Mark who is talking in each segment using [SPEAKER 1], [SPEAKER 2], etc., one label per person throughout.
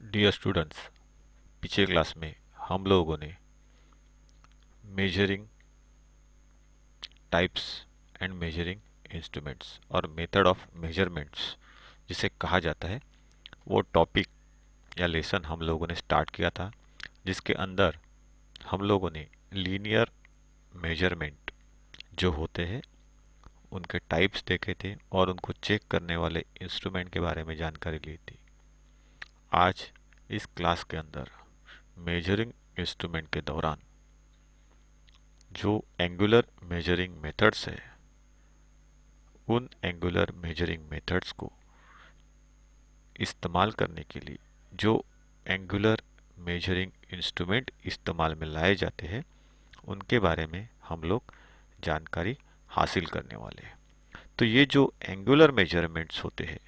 [SPEAKER 1] Dear students, पिछले class में हम लोगों ने measuring types and measuring instruments और मेथड ऑफ मेजरमेंट्स जिसे कहा जाता है वो टॉपिक या लेसन हम लोगों ने स्टार्ट किया था, जिसके अंदर हम लोगों ने लीनियर मेजरमेंट जो होते हैं उनके टाइप्स देखे थे और उनको चेक करने वाले इंस्ट्रूमेंट के बारे में जानकारी ली थी। आज इस क्लास के अंदर मेजरिंग इंस्ट्रूमेंट के दौरान जो एंगुलर मेजरिंग मेथड्स है, उन एंगुलर मेजरिंग मेथड्स को इस्तेमाल करने के लिए जो एंगुलर मेजरिंग इंस्ट्रूमेंट इस्तेमाल में लाए जाते हैं उनके बारे में हम लोग जानकारी हासिल करने वाले हैं। तो ये जो एंगुलर मेजरमेंट्स होते हैं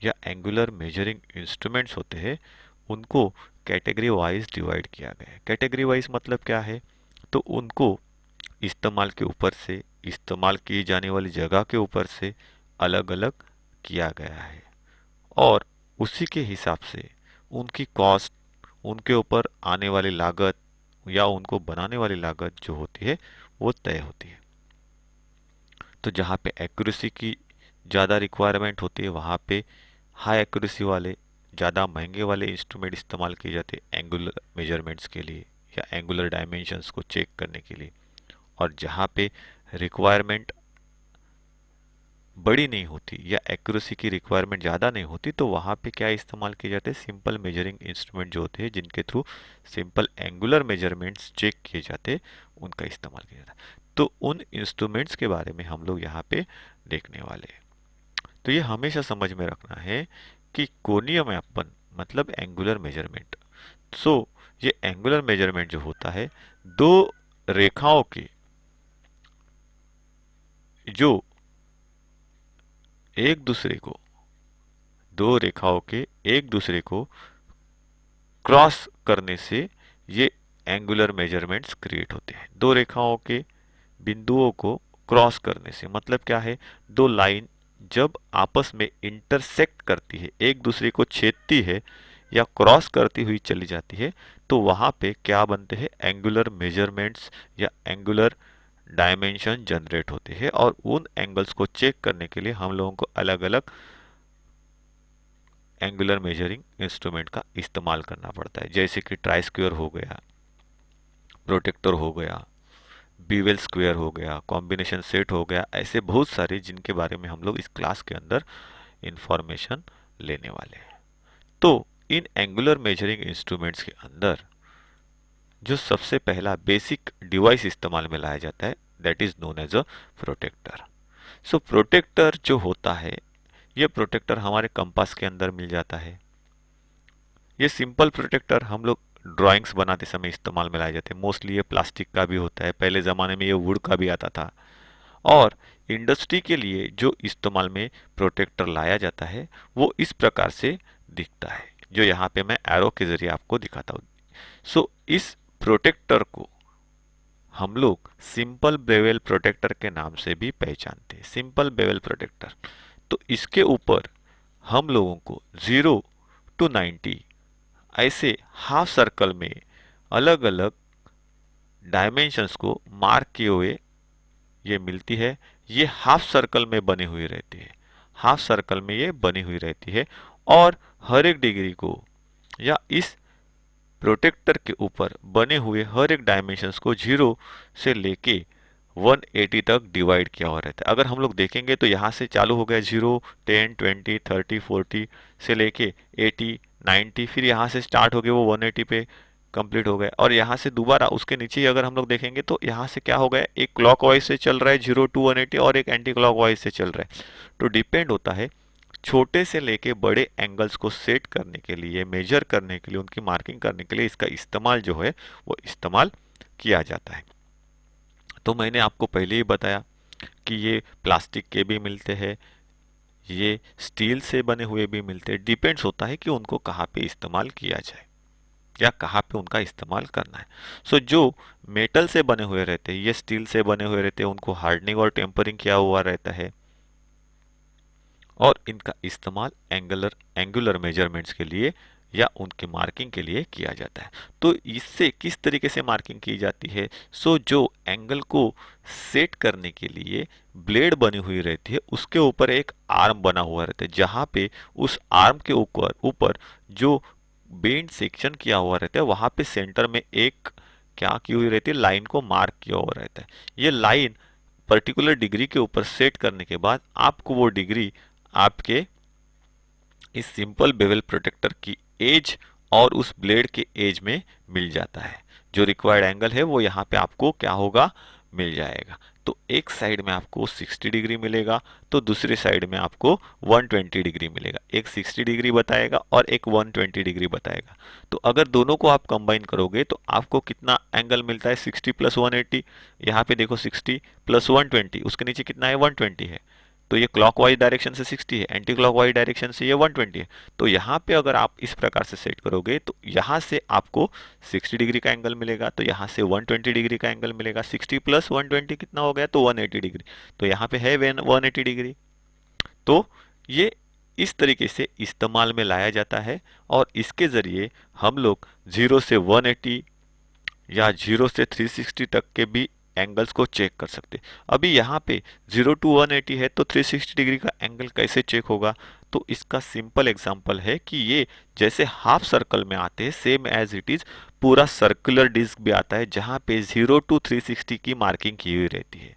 [SPEAKER 1] या एंगुलर मेजरिंग इंस्ट्रूमेंट्स होते हैं उनको कैटेगरी वाइज डिवाइड किया गया है। कैटेगरी वाइज मतलब क्या है? तो उनको इस्तेमाल के ऊपर से, इस्तेमाल की जाने वाली जगह के ऊपर से अलग अलग किया गया है और उसी के हिसाब से उनकी कॉस्ट, उनके ऊपर आने वाली लागत या उनको बनाने वाली लागत जो होती है वो तय होती है। तो जहाँ पे एक्यूरेसी की ज़्यादा रिक्वायरमेंट होती है वहाँ पे हाई एक्यूरेसी वाले, ज़्यादा महंगे वाले इंस्ट्रूमेंट इस्तेमाल किए जाते हैं एंगुलर मेजरमेंट्स के लिए या एंगुलर डायमेंशंस को चेक करने के लिए। और जहाँ पे रिक्वायरमेंट बड़ी नहीं होती या एक्यूरेसी की रिक्वायरमेंट ज़्यादा नहीं होती तो वहाँ पे क्या इस्तेमाल किए जाते हैं? सिंपल मेजरिंग इंस्ट्रूमेंट जो होते हैं जिनके through simple angular measurements check किए जाते हैं उनका इस्तेमाल किया जाता है। तो उन इंस्ट्रूमेंट्स के बारे में हम लोग यहाँ पे देखने वाले हैं। तो ये हमेशा समझ में रखना है कि कोणीय मापन मतलब एंगुलर मेजरमेंट। सो ये एंगुलर मेजरमेंट जो होता है दो रेखाओं के जो एक दूसरे को, दो रेखाओं के एक दूसरे को क्रॉस करने से ये एंगुलर मेजरमेंट्स क्रिएट होते हैं। दो रेखाओं के बिंदुओं को क्रॉस करने से मतलब क्या है? दो लाइन जब आपस में इंटरसेक्ट करती है, एक दूसरे को छेदती है या क्रॉस करती हुई चली जाती है तो वहां पे क्या बनते हैं? एंगुलर मेजरमेंट्स या एंगुलर डायमेंशन जनरेट होते हैं और उन एंगल्स को चेक करने के लिए हम लोगों को अलग अलग एंगुलर मेजरिंग इंस्ट्रूमेंट का इस्तेमाल करना पड़ता है, जैसे कि ट्राई स्क्वायर हो गया, प्रोटेक्टर हो गया, बीवेल स्क्वायर हो गया, कॉम्बिनेशन सेट हो गया। ऐसे बहुत सारे जिनके बारे में हम लोग इस क्लास के अंदर इंफॉर्मेशन लेने वाले हैं। तो इन एंगुलर मेजरिंग इंस्ट्रूमेंट्स के अंदर जो सबसे पहला बेसिक डिवाइस इस्तेमाल में लाया जाता है that is known as a protractor. So protractor जो होता है, ये प्रोटेक्टर हमारे कंपास के अंदर मिल जाता है। ये सिंपल प्रोटेक्टर हम लोग ड्राइंग्स बनाते समय इस्तेमाल में लाए जाते हैं। मोस्टली ये प्लास्टिक का भी होता है, पहले ज़माने में ये वुड का भी आता था। और इंडस्ट्री के लिए जो इस्तेमाल में प्रोटेक्टर लाया जाता है वो इस प्रकार से दिखता है, जो यहाँ पे मैं एरो के जरिए आपको दिखाता हूँ। सो इस प्रोटेक्टर को हम लोग सिंपल बेवल प्रोटेक्टर के नाम से भी पहचानते हैं। सिंपल बेवल प्रोटेक्टर, तो इसके ऊपर हम लोगों को 0 to 90 ऐसे हाफ सर्कल में अलग अलग डायमेंशंस को मार्क किए हुए ये मिलती है। ये हाफ सर्कल में बनी हुई रहती है, हाफ सर्कल में ये बनी हुई रहती है और हर एक डिग्री को या इस प्रोटेक्टर के ऊपर बने हुए हर एक डायमेंशंस को 0 से लेके 180 तक डिवाइड किया हुआ रहता है। अगर हम लोग देखेंगे तो यहाँ से चालू हो गया 0, 10, 20, 30, 40 से लेके 80, 90, फिर यहाँ से स्टार्ट हो गए वो 180 पे कंप्लीट हो गए और यहाँ से दोबारा उसके नीचे ही अगर हम लोग देखेंगे तो यहाँ से क्या हो गया, एक क्लॉकवाइज से चल रहा है 0 to 180 और एक एंटी क्लॉकवाइज से चल रहा है। तो डिपेंड होता है छोटे से लेके बड़े एंगल्स को सेट करने के लिए, मेजर करने के लिए, उनकी मार्किंग करने के लिए इसका इस्तेमाल जो है वो इस्तेमाल किया जाता है। तो मैंने आपको पहले ही बताया कि ये प्लास्टिक के भी मिलते हैं, ये स्टील से बने हुए भी मिलते हैं। डिपेंड्स होता है कि उनको कहाँ पे इस्तेमाल किया जाए या कहाँ पे उनका इस्तेमाल करना है। सो जो मेटल से बने हुए रहते हैं, ये स्टील से बने हुए रहते हैं, उनको हार्डनिंग और टेम्परिंग किया हुआ रहता है और इनका इस्तेमाल एंगुलर मेजरमेंट्स के लिए या उनकी मार्किंग के लिए किया जाता है। तो इससे किस तरीके से मार्किंग की जाती है? जो एंगल को सेट करने के लिए ब्लेड बनी हुई रहती है, उसके ऊपर एक आर्म बना हुआ रहता है, जहां पे उस आर्म के ऊपर ऊपर जो बेंड सेक्शन किया हुआ रहता है, वहां पे सेंटर में एक क्या की हुई रहती है, लाइन को मार्क किया हुआ रहता है। ये लाइन पर्टिकुलर डिग्री के ऊपर सेट करने के बाद आपको वो डिग्री आपके इस सिंपल बेवल प्रोटेक्टर की एज और उस ब्लेड के एज में मिल जाता है। जो रिक्वायर्ड एंगल है वो यहाँ पे आपको क्या होगा, मिल जाएगा। तो एक साइड में आपको 60 डिग्री मिलेगा, तो दूसरी साइड में आपको 120 डिग्री मिलेगा। एक 60 डिग्री बताएगा और एक 120 डिग्री बताएगा। तो अगर दोनों को आप कंबाइन करोगे तो आपको कितना एंगल मिलता है, 60 प्लस 180। यहाँ पे देखो 60 प्लस 120, उसके नीचे कितना है, 120 है। तो ये क्लॉकवाइज डायरेक्शन से 60 है, एंटी क्लॉकवाइज डायरेक्शन से ये 120 है। तो यहाँ पे अगर आप इस प्रकार से सेट करोगे तो यहाँ से आपको 60 डिग्री का एंगल मिलेगा, तो यहाँ से 120 डिग्री का एंगल मिलेगा। 60 प्लस 120 कितना हो गया, तो 180 डिग्री। तो यहाँ पे है 180 डिग्री। तो ये इस तरीके से इस्तेमाल में लाया जाता है और इसके ज़रिए हम लोग 0 से 180 या 0 से 360 तक के भी एंगल्स को चेक कर सकते हैं। अभी यहाँ पे 0 टू 180 है, तो 360 डिग्री का एंगल कैसे चेक होगा? तो इसका सिंपल एग्जांपल है कि ये जैसे हाफ सर्कल में आते हैं, सेम एज इट इज पूरा सर्कुलर डिस्क भी आता है, जहाँ पे 0 टू 360 की मार्किंग की हुई रहती है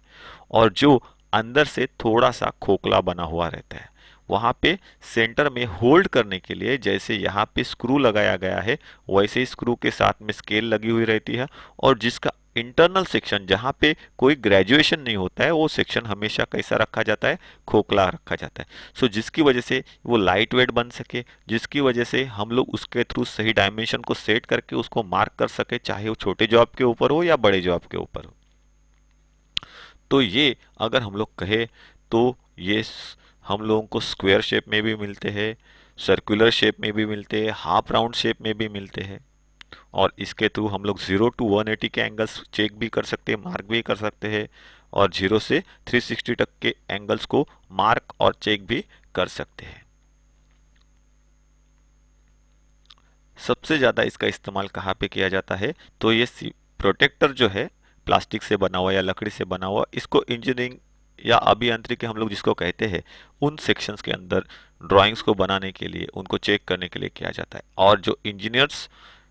[SPEAKER 1] और जो अंदर से थोड़ा सा खोखला बना हुआ रहता है। वहाँ पे सेंटर में होल्ड करने के लिए जैसे यहाँ पे स्क्रू लगाया गया है, वैसे ही स्क्रू के साथ में स्केल लगी हुई रहती है और जिसका इंटरनल सेक्शन जहाँ पे कोई ग्रेजुएशन नहीं होता है, वो सेक्शन हमेशा कैसा रखा जाता है, खोखला रखा जाता है। जिसकी वजह से वो लाइट वेट बन सके, जिसकी वजह से हम लोग उसके थ्रू सही डायमेंशन को सेट करके उसको मार्क कर सके, चाहे वो छोटे जॉब के ऊपर हो या बड़े जॉब के ऊपर हो। तो ये अगर हम लोग कहे तो ये हम लोगों को स्क्वायर शेप में भी मिलते हैं, सर्कुलर शेप में भी मिलते हैं, हाफ राउंड शेप में भी मिलते हैं और इसके थ्रू हम लोग 0 टू 180 के एंगल्स चेक भी कर सकते हैं, मार्क भी कर सकते हैं और 0 से 360 तक के एंगल्स को मार्क और चेक भी कर सकते हैं। सबसे ज़्यादा इसका इस्तेमाल कहाँ पे किया जाता है? तो ये प्रोटेक्टर जो है प्लास्टिक से बना हुआ या लकड़ी से बना हुआ, इसको इंजीनियरिंग या अभियांत्रिकी हम लोग जिसको कहते हैं, उन सेक्शंस के अंदर ड्राइंग्स को बनाने के लिए, उनको चेक करने के लिए किया जाता है। और जो इंजीनियर्स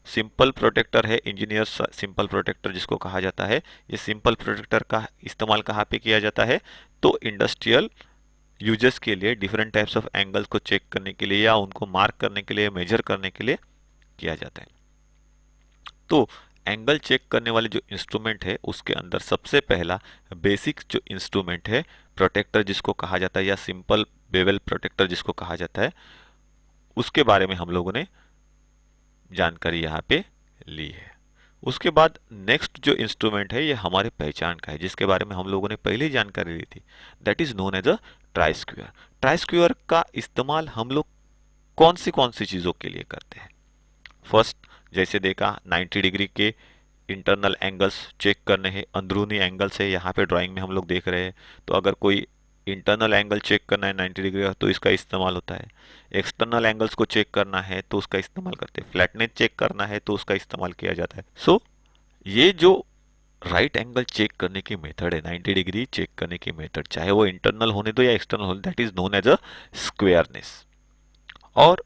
[SPEAKER 1] सिंपल प्रोटेक्टर है, इंजीनियर्स सिंपल प्रोटेक्टर जिसको कहा जाता है, ये सिंपल प्रोटेक्टर का इस्तेमाल कहाँ पे किया जाता है? तो इंडस्ट्रियल यूजर्स के लिए डिफरेंट टाइप्स ऑफ एंगल्स को चेक करने के लिए या उनको मार्क करने के लिए, मेजर करने के लिए किया जाता है। तो एंगल चेक करने वाले जो इंस्ट्रूमेंट है उसके अंदर सबसे पहला बेसिक जो इंस्ट्रूमेंट है, प्रोटेक्टर जिसको कहा जाता है या सिंपल बेवल प्रोटेक्टर जिसको कहा जाता है, उसके बारे में हम लोगों ने जानकारी यहाँ पे ली है। उसके बाद नेक्स्ट जो इंस्ट्रूमेंट है ये हमारे पहचान का है, जिसके बारे में हम लोगों ने पहले ही जानकारी ली थी, that is known as a try square. Try square का इस्तेमाल हम लोग कौन सी चीज़ों के लिए करते हैं? फर्स्ट जैसे देखा 90 डिग्री के इंटरनल एंगल्स चेक करने हैं, अंदरूनी एंगल्स है यहाँ पे ड्राइंग में हम लोग देख रहे हैं। तो अगर कोई इंटरनल एंगल चेक करना है 90 डिग्री का तो इसका इस्तेमाल होता है। एक्सटर्नल एंगल्स को चेक करना है तो उसका इस्तेमाल करते हैं। फ्लैटनेस चेक करना है तो उसका इस्तेमाल किया जाता है। ये जो राइट एंगल चेक करने की मेथड है, 90 डिग्री चेक करने की मेथड, चाहे वो इंटरनल होने दो या एक्सटर्नल होने, that is known as a squareness. और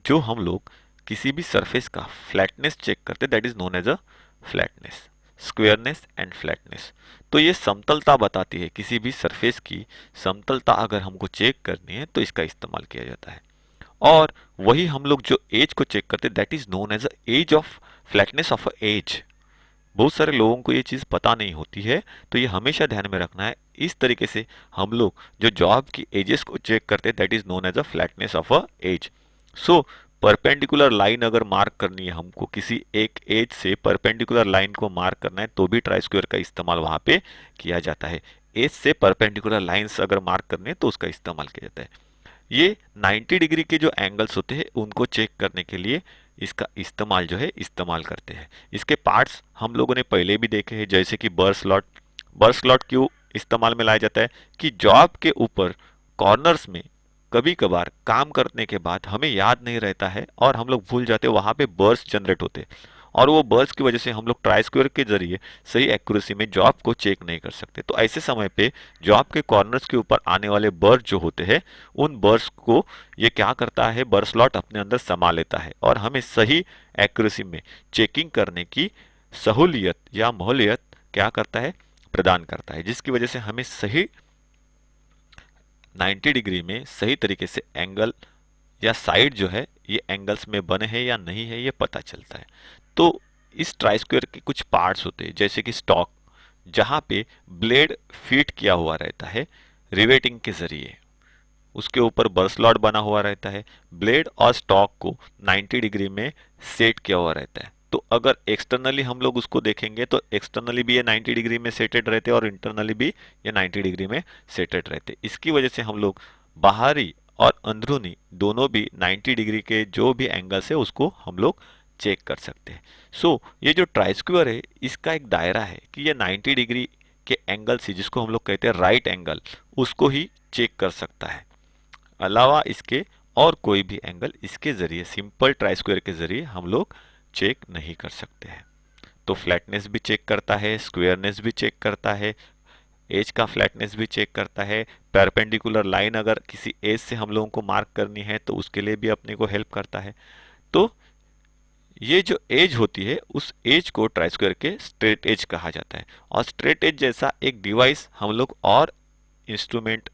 [SPEAKER 1] जो हम लोग किसी भी सरफेस का फ्लैटनेस चेक करते, that is known as a flatness, squareness and flatness. तो ये समतलता बताती है, किसी भी सरफेस की समतलता अगर हमको चेक करनी है तो इसका इस्तेमाल किया जाता है। और वही हम लोग जो एज को चेक करते, that is known as a edge of flatness of a edge. बहुत सारे लोगों को ये चीज़ पता नहीं होती है, तो ये हमेशा ध्यान में रखना है। इस तरीके से हम लोग जो जॉब की एजेस को चेक करते हैं, that is known as a flatness of a edge. Perpendicular line अगर मार्क करनी है हमको, किसी एक एज से परपेंडिकुलर लाइन को मार्क करना है, तो भी ट्राई स्क्वायर का इस्तेमाल वहां पे किया जाता है। एज से परपेंडिकुलर लाइंस अगर मार्क करने हैं तो उसका इस्तेमाल किया जाता है। ये 90 डिग्री के जो एंगल्स होते हैं उनको चेक करने के लिए इसका इस्तेमाल जो है इस्तेमाल करते हैं। इसके पार्ट्स हम लोगों ने पहले भी देखे हैं, जैसे कि बर स्लॉट। बर स्लॉट क्यों इस्तेमाल में लाया जाता है? कि जॉब के ऊपर कॉर्नर्स में कभी कभार काम करने के बाद हमें याद नहीं रहता है और हम लोग भूल जाते, वहां पे बर्स्ट जनरेट होते, और वो बर्स्ट की वजह से हम लोग ट्राई स्क्वायर के जरिए सही एक्यूरेसी में जॉब को चेक नहीं कर सकते। तो ऐसे समय पे जॉब के कॉर्नर्स के ऊपर आने वाले बर्स्ट जो होते हैं, उन बर्स्ट को ये क्या करता है, बर्स्ट स्लॉट अपने अंदर समा लेता है और हमें सही एक्यूरेसी में चेकिंग करने की सहूलियत या मोहलियत क्या करता है, प्रदान करता है, जिसकी वजह से हमें सही 90 डिग्री में सही तरीके से एंगल या साइड जो है ये एंगल्स में बने हैं या नहीं है ये पता चलता है। तो इस ट्राई स्क्वायर के कुछ पार्ट्स होते हैं, जैसे कि स्टॉक, जहां पे ब्लेड फीड किया हुआ रहता है रिवेटिंग के जरिए, उसके ऊपर बर स्लॉट बना हुआ रहता है, ब्लेड और स्टॉक को 90 डिग्री में सेट किया हुआ रहता है। तो अगर एक्सटर्नली हम लोग उसको देखेंगे तो एक्सटर्नली भी ये 90 डिग्री में सेटेड रहते हैं और इंटरनली भी ये 90 डिग्री में सेटेड रहते हैं। इसकी वजह से हम लोग बाहरी और अंदरूनी दोनों भी 90 डिग्री के जो भी एंगल्स है उसको हम लोग चेक कर सकते हैं। सो ये जो ट्राई स्क्वायर है इसका एक दायरा है कि ये 90 डिग्री के एंगल से, जिसको हम लोग कहते हैं राइट एंगल, उसको ही चेक कर सकता है। अलावा इसके और कोई भी एंगल इसके जरिए, सिंपल ट्राई स्क्वायर के जरिए हम लोग चेक नहीं कर सकते हैं। तो फ्लैटनेस भी चेक करता है, स्क्वायरनेस भी चेक करता है, एज का फ्लैटनेस भी चेक करता है, परपेंडिकुलर लाइन अगर किसी एज से हम लोगों को मार्क करनी है तो उसके लिए भी अपने को हेल्प करता है। तो ये जो एज होती है उस एज को ट्राई स्क्वायर के स्ट्रेट एज कहा जाता है, और स्ट्रेट एज जैसा एक डिवाइस हम लोग और इंस्ट्रूमेंट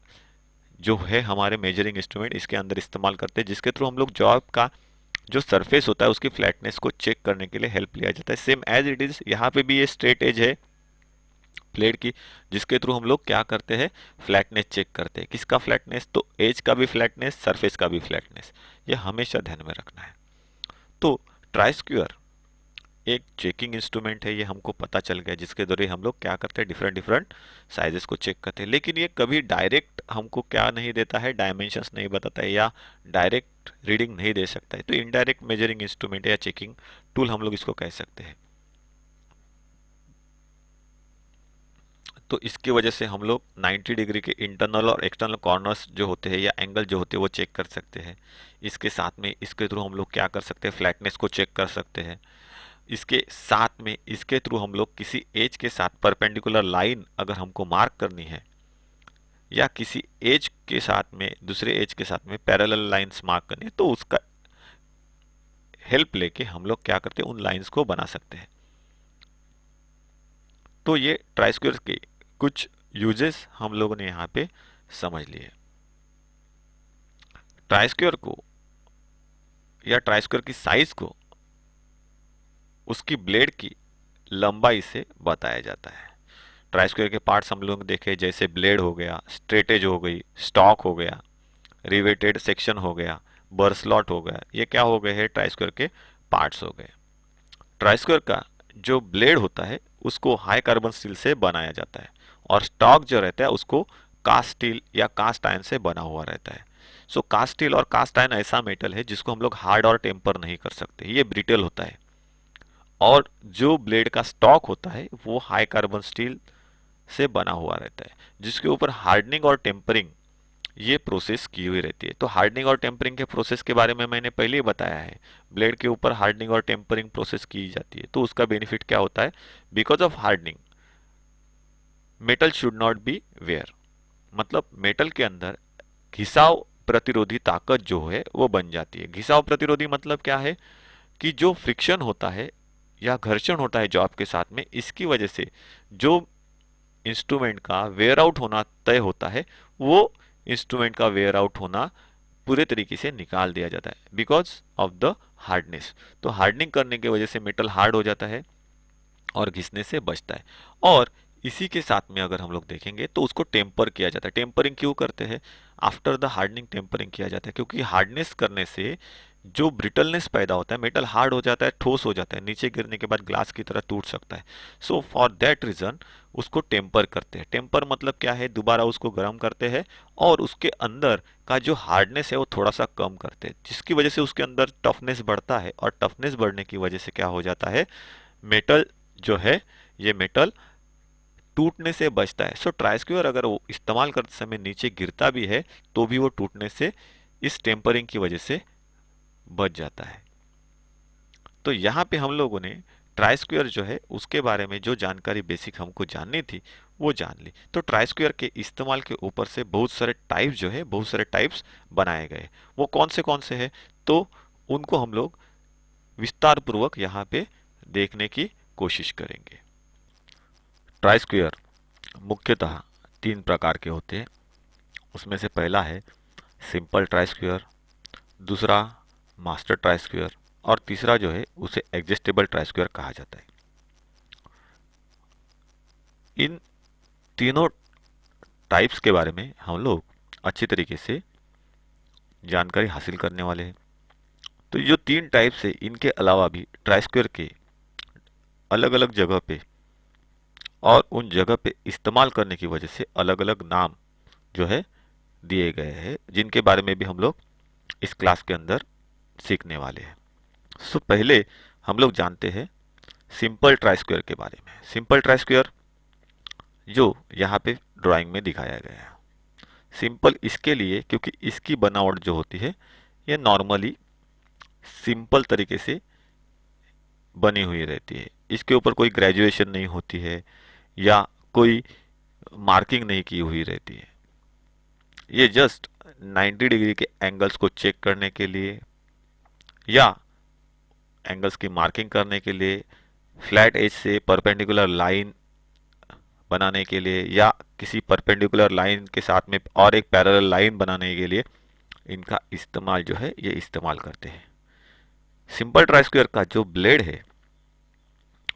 [SPEAKER 1] जो है हमारे मेजरिंग इंस्ट्रूमेंट इसके अंदर इस्तेमाल करते हैं, जिसके थ्रू हम लोग जॉब का जो सरफेस होता है उसकी फ्लैटनेस को चेक करने के लिए हेल्प लिया जाता है। सेम एज इट इज यहाँ पे भी ये स्ट्रेट एज है प्लेट की, जिसके थ्रू हम लोग क्या करते हैं, फ्लैटनेस चेक करते हैं। किसका फ्लैटनेस, तो एज का भी फ्लैटनेस, सरफेस का भी फ्लैटनेस, ये हमेशा ध्यान में रखना है। तो ट्राई स्क्वायर एक चेकिंग इंस्ट्रूमेंट है, ये हमको पता चल गया, जिसके द्वारा हम लोग क्या करते हैं, डिफरेंट डिफरेंट साइजेस को चेक करते हैं। लेकिन ये कभी डायरेक्ट हमको क्या नहीं देता है, डायमेंशंस नहीं बताता है या डायरेक्ट रीडिंग नहीं दे सकता है। तो इनडायरेक्ट मेजरिंग इंस्ट्रूमेंट या चेकिंग टूल हम लोग इसको कह सकते हैं। तो इसकी वजह से हम लोग 90 डिग्री के इंटरनल और एक्सटर्नल कॉर्नर्स जो होते हैं या एंगल जो होते हैं वो चेक कर सकते हैं। इसके साथ में इसके थ्रू हम लोग क्या कर सकते हैं, फ्लैटनेस को चेक कर सकते हैं। इसके साथ में इसके थ्रू हम लोग किसी एज के साथ परपेंडिकुलर लाइन अगर हमको मार्क करनी है या किसी एज के साथ में दूसरे एज के साथ में पैरेलल लाइंस मार्क करनी है तो उसका हेल्प लेके हम लोग क्या करते हैं, उन लाइंस को बना सकते हैं। तो ये ट्राई स्क्वायर के कुछ यूजेस हम लोगों ने यहाँ पे समझ लिए। ट्राई स्क्वायर को या ट्राई स्क्वायर की साइज को उसकी ब्लेड की लंबाई से बताया जाता है। ट्राई स्क्वायर के पार्ट्स हम लोग देखे, जैसे ब्लेड हो गया, स्ट्रेट एज हो गई, स्टॉक हो गया, रिवेटेड सेक्शन हो गया, बर स्लॉट हो गया, ये क्या हो गए हैं, ट्राई स्क्वायर के पार्ट्स हो गए। ट्राई स्क्वायर का जो ब्लेड होता है उसको हाई कार्बन स्टील से बनाया जाता है, और स्टॉक जो रहता है उसको कास्ट स्टील या कास्ट आयरन से बना हुआ रहता है। सो कास्ट स्टील और कास्ट आयरन ऐसा मेटल है जिसको हम लोग हार्ड और टेम्पर नहीं कर सकते, ये ब्रिटल होता है। और जो ब्लेड का स्टॉक होता है वो हाई कार्बन स्टील से बना हुआ रहता है, जिसके ऊपर हार्डनिंग और टेम्परिंग ये प्रोसेस की हुई रहती है। तो हार्डनिंग और टेम्परिंग के प्रोसेस के बारे में मैंने पहले ही बताया है, ब्लेड के ऊपर हार्डनिंग और टेम्परिंग प्रोसेस की जाती है। तो उसका बेनिफिट क्या होता है, because of hardening metal should not be wear, मतलब मेटल के अंदर घिसाव प्रतिरोधी ताकत जो है वो बन जाती है। घिसाव प्रतिरोधी मतलब क्या है कि जो फ्रिक्शन होता है या घर्षण होता है जॉब के साथ में, इसकी वजह से जो इंस्ट्रूमेंट का वेयर आउट होना तय होता है वो इंस्ट्रूमेंट का वेयर आउट होना पूरे तरीके से निकाल दिया जाता है बिकॉज ऑफ द हार्डनेस। तो हार्डनिंग करने की वजह से मेटल हार्ड हो जाता है और घिसने से बचता है। और इसी के साथ में अगर हम लोग देखेंगे तो उसको टेम्पर किया जाता है। टेम्परिंग क्यों करते हैं, आफ्टर द हार्डनिंग टेम्परिंग किया जाता है, क्योंकि हार्डनेस करने से जो ब्रिटलनेस पैदा होता है, मेटल हार्ड हो जाता है, ठोस हो जाता है, नीचे गिरने के बाद ग्लास की तरह टूट सकता है। सो फॉर दैट रीजन उसको टेम्पर करते हैं। टेम्पर मतलब क्या है, दोबारा उसको गर्म करते हैं और उसके अंदर का जो हार्डनेस है वो थोड़ा सा कम करते हैं, जिसकी वजह से उसके अंदर टफनेस बढ़ता है, और टफनेस बढ़ने की वजह से क्या हो जाता है, मेटल जो है ये मेटल टूटने से बचता है। सो ट्राई स्क्वायर अगर वो इस्तेमाल करते समय नीचे गिरता भी है तो भी वो टूटने से इस टेम्परिंग की वजह से बच जाता है। तो यहाँ पे हम लोगों ने ट्राई स्क्वायर जो है उसके बारे में जो जानकारी बेसिक हमको जाननी थी वो जान ली। तो ट्राई स्क्वायर के इस्तेमाल के ऊपर से बहुत सारे टाइप्स जो है, बहुत सारे टाइप्स बनाए गए। वो कौन से हैं तो उनको हम लोग विस्तार पूर्वक यहाँ पे देखने की कोशिश करेंगे। ट्राई स्क्वायर मुख्यतः 3 प्रकार के होते हैं। उसमें से पहला है सिंपल ट्राई स्क्वायर, दूसरा मास्टर ट्राई स्क्वायर और तीसरा जो है उसे एडजस्टेबल ट्राई स्क्वायर कहा जाता है। इन तीनों टाइप्स के बारे में हम लोग अच्छी तरीके से जानकारी हासिल करने वाले हैं। तो जो 3 टाइप्स है इनके अलावा भी ट्राई स्क्वायर के अलग अलग जगह पे और उन जगह पे इस्तेमाल करने की वजह से अलग अलग नाम जो है दिए गए हैं, जिनके बारे में भी हम लोग इस क्लास के अंदर सीखने वाले हैं। सो पहले हम लोग जानते हैं सिंपल ट्राई स्क्वायर के बारे में। सिंपल ट्राई स्क्वायर जो यहाँ पे ड्राइंग में दिखाया गया है, सिंपल इसके लिए क्योंकि इसकी बनावट जो होती है ये नॉर्मली सिंपल तरीके से बनी हुई रहती है। इसके ऊपर कोई ग्रेजुएशन नहीं होती है या कोई मार्किंग नहीं की हुई रहती है। ये जस्ट 90 डिग्री के एंगल्स को चेक करने के लिए या एंगल्स की मार्किंग करने के लिए, फ्लैट एज से परपेंडिकुलर लाइन बनाने के लिए या किसी परपेंडिकुलर लाइन के साथ में और एक पैरेलल लाइन बनाने के लिए इनका इस्तेमाल जो है ये इस्तेमाल करते हैं। सिंपल ट्राई स्क्वायर का जो ब्लेड है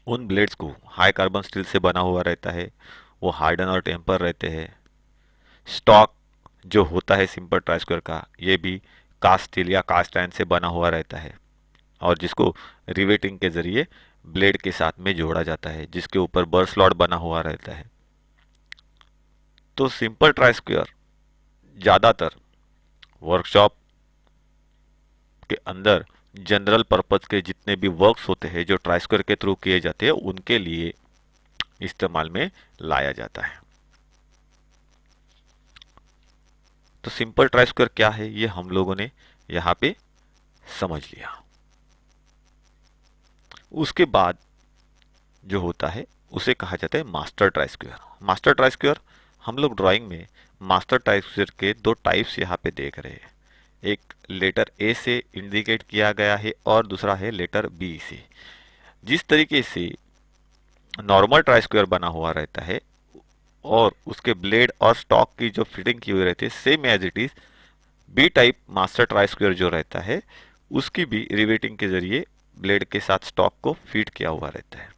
[SPEAKER 1] उन ब्लेड्स को हाई कार्बन स्टील से बना हुआ रहता है, वो हार्डन और टेम्पर रहते हैं। स्टॉक जो होता है सिंपल ट्राई स्क्वायर का ये भी कास्ट स्टील या कास्ट आयरन से बना हुआ रहता है और जिसको रिवेटिंग के जरिए ब्लेड के साथ में जोड़ा जाता है, जिसके ऊपर बर स्लॉट बना हुआ रहता है। तो सिंपल ट्राई स्क्वायर ज़्यादातर वर्कशॉप के अंदर जनरल पर्पज के जितने भी वर्क्स होते हैं जो ट्राई स्क्वायर के थ्रू किए जाते हैं उनके लिए इस्तेमाल में लाया जाता है। तो सिंपल ट्राई स्क्वायर क्या है ये हम लोगों ने यहाँ पे समझ लिया। उसके बाद जो होता है उसे कहा जाता है master try square. Master try square हम लोग ड्राइंग में मास्टर ट्राई स्क्वायर के 2 टाइप्स यहाँ पे देख रहे हैं। एक लेटर ए से इंडिकेट किया गया है और दूसरा है लेटर बी से। जिस तरीके से नॉर्मल ट्राई स्क्वायर बना हुआ रहता है और उसके ब्लेड और स्टॉक की जो फिटिंग की हुई रहती है same as it is, B type master try square जो रहता है उसकी भी रिवेटिंग के जरिए ब्लेड के साथ स्टॉक को फिट किया हुआ रहता है।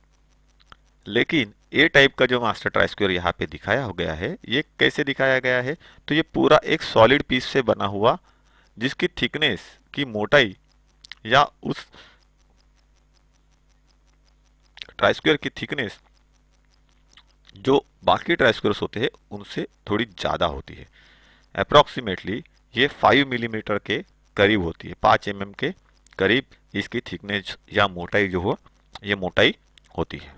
[SPEAKER 1] लेकिन ए टाइप का जो मास्टर ट्राई स्क्वायर यहाँ पे दिखाया हो गया है ये कैसे दिखाया गया है तो ये पूरा एक सॉलिड पीस से बना हुआ जिसकी थिकनेस की मोटाई या उस ट्राई स्क्वायर की थिकनेस जो बाकी ट्राई स्क्वायर्स होते हैं उनसे थोड़ी ज़्यादा होती है। अप्रॉक्सीमेटली ये 5 मिलीमीटर के करीब होती है, 5 mm के करीब इसकी थिकनेस या मोटाई जो हो ये मोटाई होती है।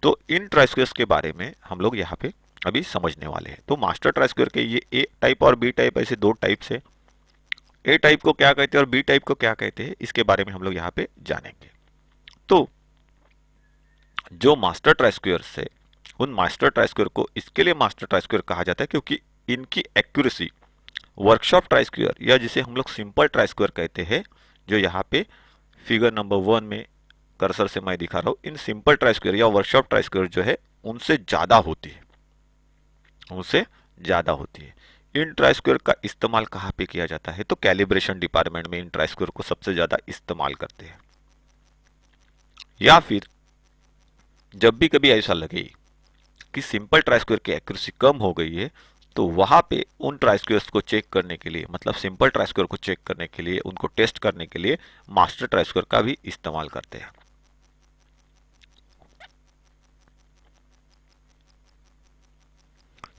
[SPEAKER 1] तो इन ट्राई स्क्वायर्स के बारे में हम लोग यहाँ पे अभी समझने वाले हैं। तो मास्टर ट्राई स्क्वायर के ये ए टाइप और बी टाइप ऐसे 2 टाइप्स है। ए टाइप को क्या कहते हैं और बी टाइप को क्या कहते हैं इसके बारे में हम लोग यहाँ पे जानेंगे। तो जो मास्टर ट्राई स्क्वायर्स है उन मास्टर ट्राई स्क्वायर को इसके लिए मास्टर ट्राई स्क्वायर कहा जाता है क्योंकि इनकी एक्यूरेसी वर्कशॉप ट्राई स्क्वायर या जिसे हम लोग सिंपल ट्राई स्क्वायर कहते हैं, जो यहाँ पे फिगर नंबर 1 में कर्सर से मैं दिखा रहा हूँ, इन सिंपल ट्राई स्क्वायर या वर्कशॉप ट्राई स्क्वायर जो है उनसे ज़्यादा होती है, उनसे ज़्यादा होती है। इन ट्राई स्क्वायर का इस्तेमाल कहाँ पे किया जाता है तो कैलिब्रेशन डिपार्टमेंट में इन ट्राई स्क्वायर को सबसे ज़्यादा इस्तेमाल करते हैं। या फिर जब भी कभी ऐसा लगे कि सिंपल ट्राई स्क्वायर की एक्यूरेसी कम हो गई है तो वहां पे उन ट्राई स्क्वायर्स को चेक करने के लिए, मतलब सिंपल ट्राई स्क्वायर को चेक करने के लिए, उनको टेस्ट करने के लिए मास्टर ट्राई स्क्वायर का भी इस्तेमाल करते हैं।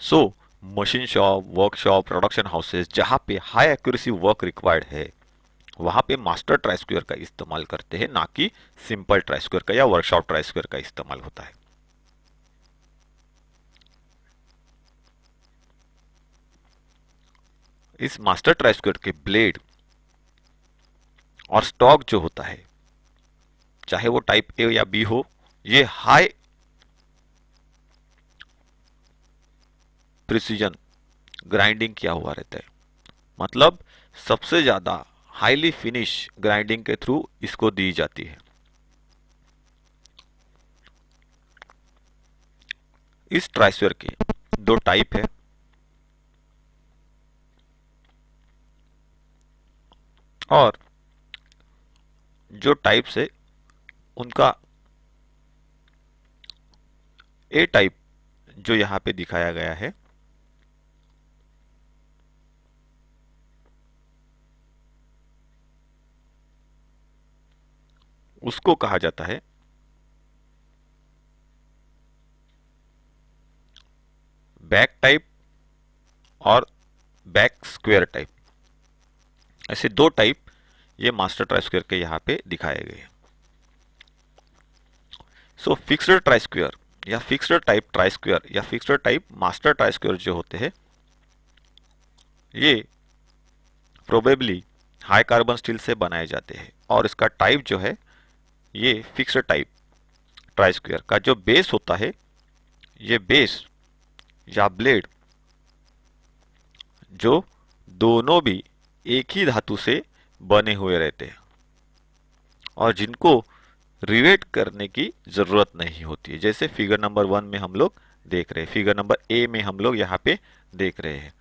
[SPEAKER 1] So machine shop, workshop, production houses जहां पे हाई एक्यूरेसी वर्क रिक्वायर्ड है वहां पे मास्टर ट्राई स्क्वायर का इस्तेमाल करते हैं, ना कि सिंपल ट्राई स्क्वायर का या वर्कशॉप ट्राई स्क्वायर का इस्तेमाल होता है। इस मास्टर ट्राई स्क्वायर के ब्लेड और स्टॉक जो होता है, चाहे वो टाइप ए या बी हो, ये हाई प्रिसीजन ग्राइंडिंग किया हुआ रहता है। मतलब सबसे ज्यादा हाईली फिनिश ग्राइंडिंग के थ्रू इसको दी जाती है। इस ट्राइस्क्वायर के दो टाइप है, और जो टाइप्स है उनका ए टाइप जो यहां पे दिखाया गया है, उसको कहा जाता है बैक टाइप और बैक स्क्वायर टाइप। ऐसे दो टाइप ये मास्टर ट्राई स्क्वायर के यहां पे दिखाए गए हैं। सो फिक्स्ड ट्राई स्क्वायर या फिक्स्ड टाइप ट्राई स्क्वायर या fixed type master try square जो होते हैं, ये प्रोबेबली हाई कार्बन स्टील से बनाए जाते हैं, और इसका टाइप जो है ये फिक्स्ड टाइप ट्राई स्क्वायर का जो बेस होता है, ये बेस या ब्लेड जो दोनों भी एक ही धातु से बने हुए रहते हैं और जिनको रिवेट करने की जरूरत नहीं होती है, जैसे फिगर नंबर 1 में हम लोग देख रहे हैं, फिगर नंबर ए में हम लोग यहाँ पे देख रहे हैं।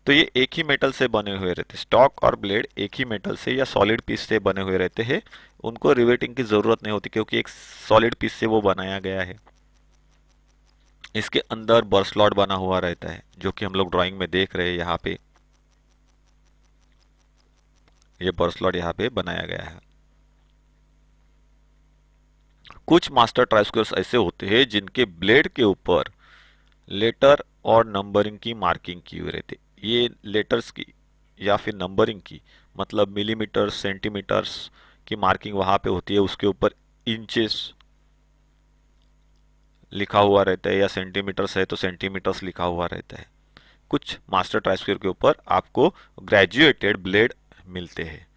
[SPEAKER 1] तो ये एक ही मेटल से बने हुए रहते हैं, स्टॉक और ब्लेड एक ही मेटल से या सॉलिड पीस से बने हुए रहते हैं, उनको रिवेटिंग की जरूरत नहीं होती क्योंकि एक सॉलिड पीस से वो बनाया गया है। इसके अंदर बर स्लॉट बना हुआ रहता है जो कि हम लोग ड्राइंग में देख रहे हैं, यहाँ पे ये बर स्लॉट यहाँ पे बनाया गया है। कुछ मास्टर ट्राई स्क्वायर्स ऐसे होते हैं जिनके ब्लेड के ऊपर लेटर और नंबरिंग की मार्किंग की हुई रहती है। ये लेटर्स की या फिर नंबरिंग की मतलब मिलीमीटर सेंटीमीटर्स की मार्किंग वहां पे होती है, उसके ऊपर इंचेस लिखा हुआ रहता है या सेंटीमीटर्स है तो सेंटीमीटर्स लिखा हुआ रहता है। कुछ मास्टर ट्राई स्क्वायर के ऊपर आपको ग्रेजुएटेड ब्लेड मिलते हैं,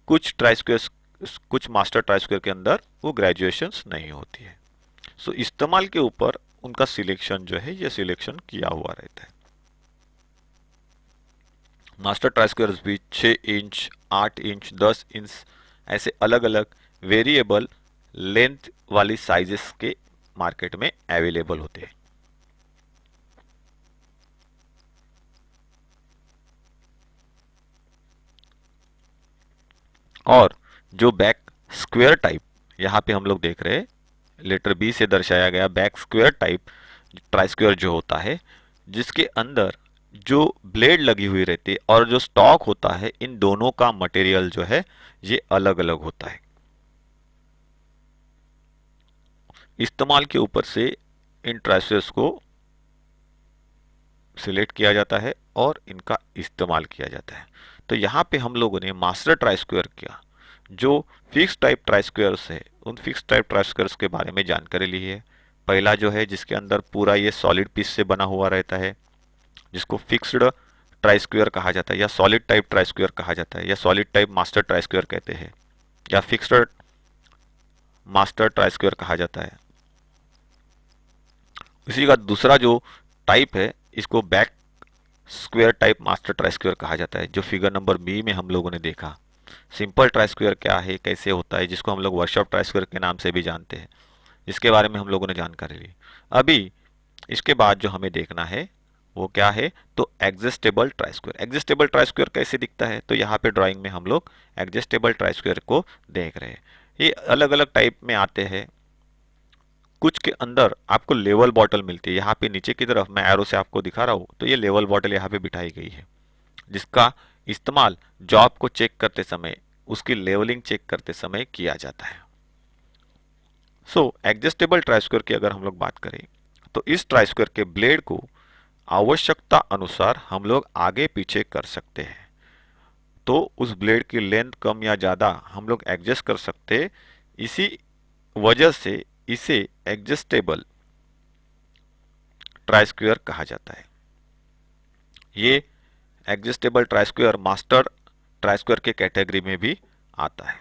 [SPEAKER 1] कुछ मास्टर ट्राई स्क्वायर के अंदर वो ग्रेजुएशंस नहीं होती है। सो इस्तेमाल के ऊपर उनका सिलेक्शन जो है ये सिलेक्शन किया हुआ रहता है। मास्टर ट्राई स्क्वायर भी 6 इंच 8 इंच 10 इंच ऐसे अलग अलग वेरिएबल लेंथ वाली साइजेस के मार्केट में अवेलेबल होते हैं। और जो बैक स्क्वायर टाइप यहाँ पे हम लोग देख रहे हैं, लेटर बी से दर्शाया गया back square type try square जो होता है, जिसके अंदर जो ब्लेड लगी हुई रहती है और जो स्टॉक होता है, इन दोनों का मटेरियल जो है ये अलग अलग होता है। इस्तेमाल के ऊपर से इन ट्राई स्क्वायर्स को सिलेक्ट किया जाता है और इनका इस्तेमाल किया जाता है। तो यहाँ पे हम लोगों ने मास्टर ट्राई स्क्वायर किया, जो फिक्स टाइप ट्राई स्क्वायर्स है उन फिक्स टाइप ट्राई स्क्वायर्स के बारे में जानकारी ली है। पहला जो है जिसके अंदर पूरा ये सॉलिड पीस से बना हुआ रहता है, जिसको फिक्स्ड ट्राई स्क्वायर कहा जाता है या सॉलिड टाइप ट्राई स्क्वायर कहा जाता है या solid type master try square कहते हैं या फिक्स्ड मास्टर ट्राई स्क्वायर कहा जाता है। इसी का दूसरा जो टाइप है इसको back square type master try square कहा जाता है, जो फिगर नंबर बी में हम लोगों ने देखा। सिंपल ट्राई स्क्वायर क्या है, कैसे होता है, जिसको हम लोग वर्कशॉप ट्राई स्क्वायर के नाम से भी जानते हैं, इसके बारे में हम लोगों ने जानकारी ली। अभी इसके बाद जो हमें देखना है वो क्या है, तो adjustable try square. Adjustable try square कैसे दिखता है, तो यहाँ पे ड्राइंग में हम लोग एडजस्टेबल ट्राई स्क्वायर को देख रहे हैं। ये अलग अलग टाइप में आते हैं। कुछ के अंदर आपको लेवल बॉटल मिलती है, यहाँ पे नीचे की तरफ मैं एरो से आपको दिखा रहा हूँ, तो ये लेवल बॉटल यहाँ पे बिठाई गई है, जिसका इस्तेमाल जॉब को चेक करते समय, उसकी लेवलिंग चेक करते समय किया जाता है। सो एडजस्टेबल ट्राई स्क्वायर की अगर हम लोग बात करें तो इस ट्राई स्क्वायर के ब्लेड को आवश्यकता अनुसार हम लोग आगे पीछे कर सकते हैं, तो उस ब्लेड की लेंथ कम या ज़्यादा हम लोग एडजस्ट कर सकते हैं। इसी वजह से इसे एडजस्टेबल ट्राई स्क्वायर कहा जाता है। ये adjustable try square master try square के कैटेगरी में भी आता है।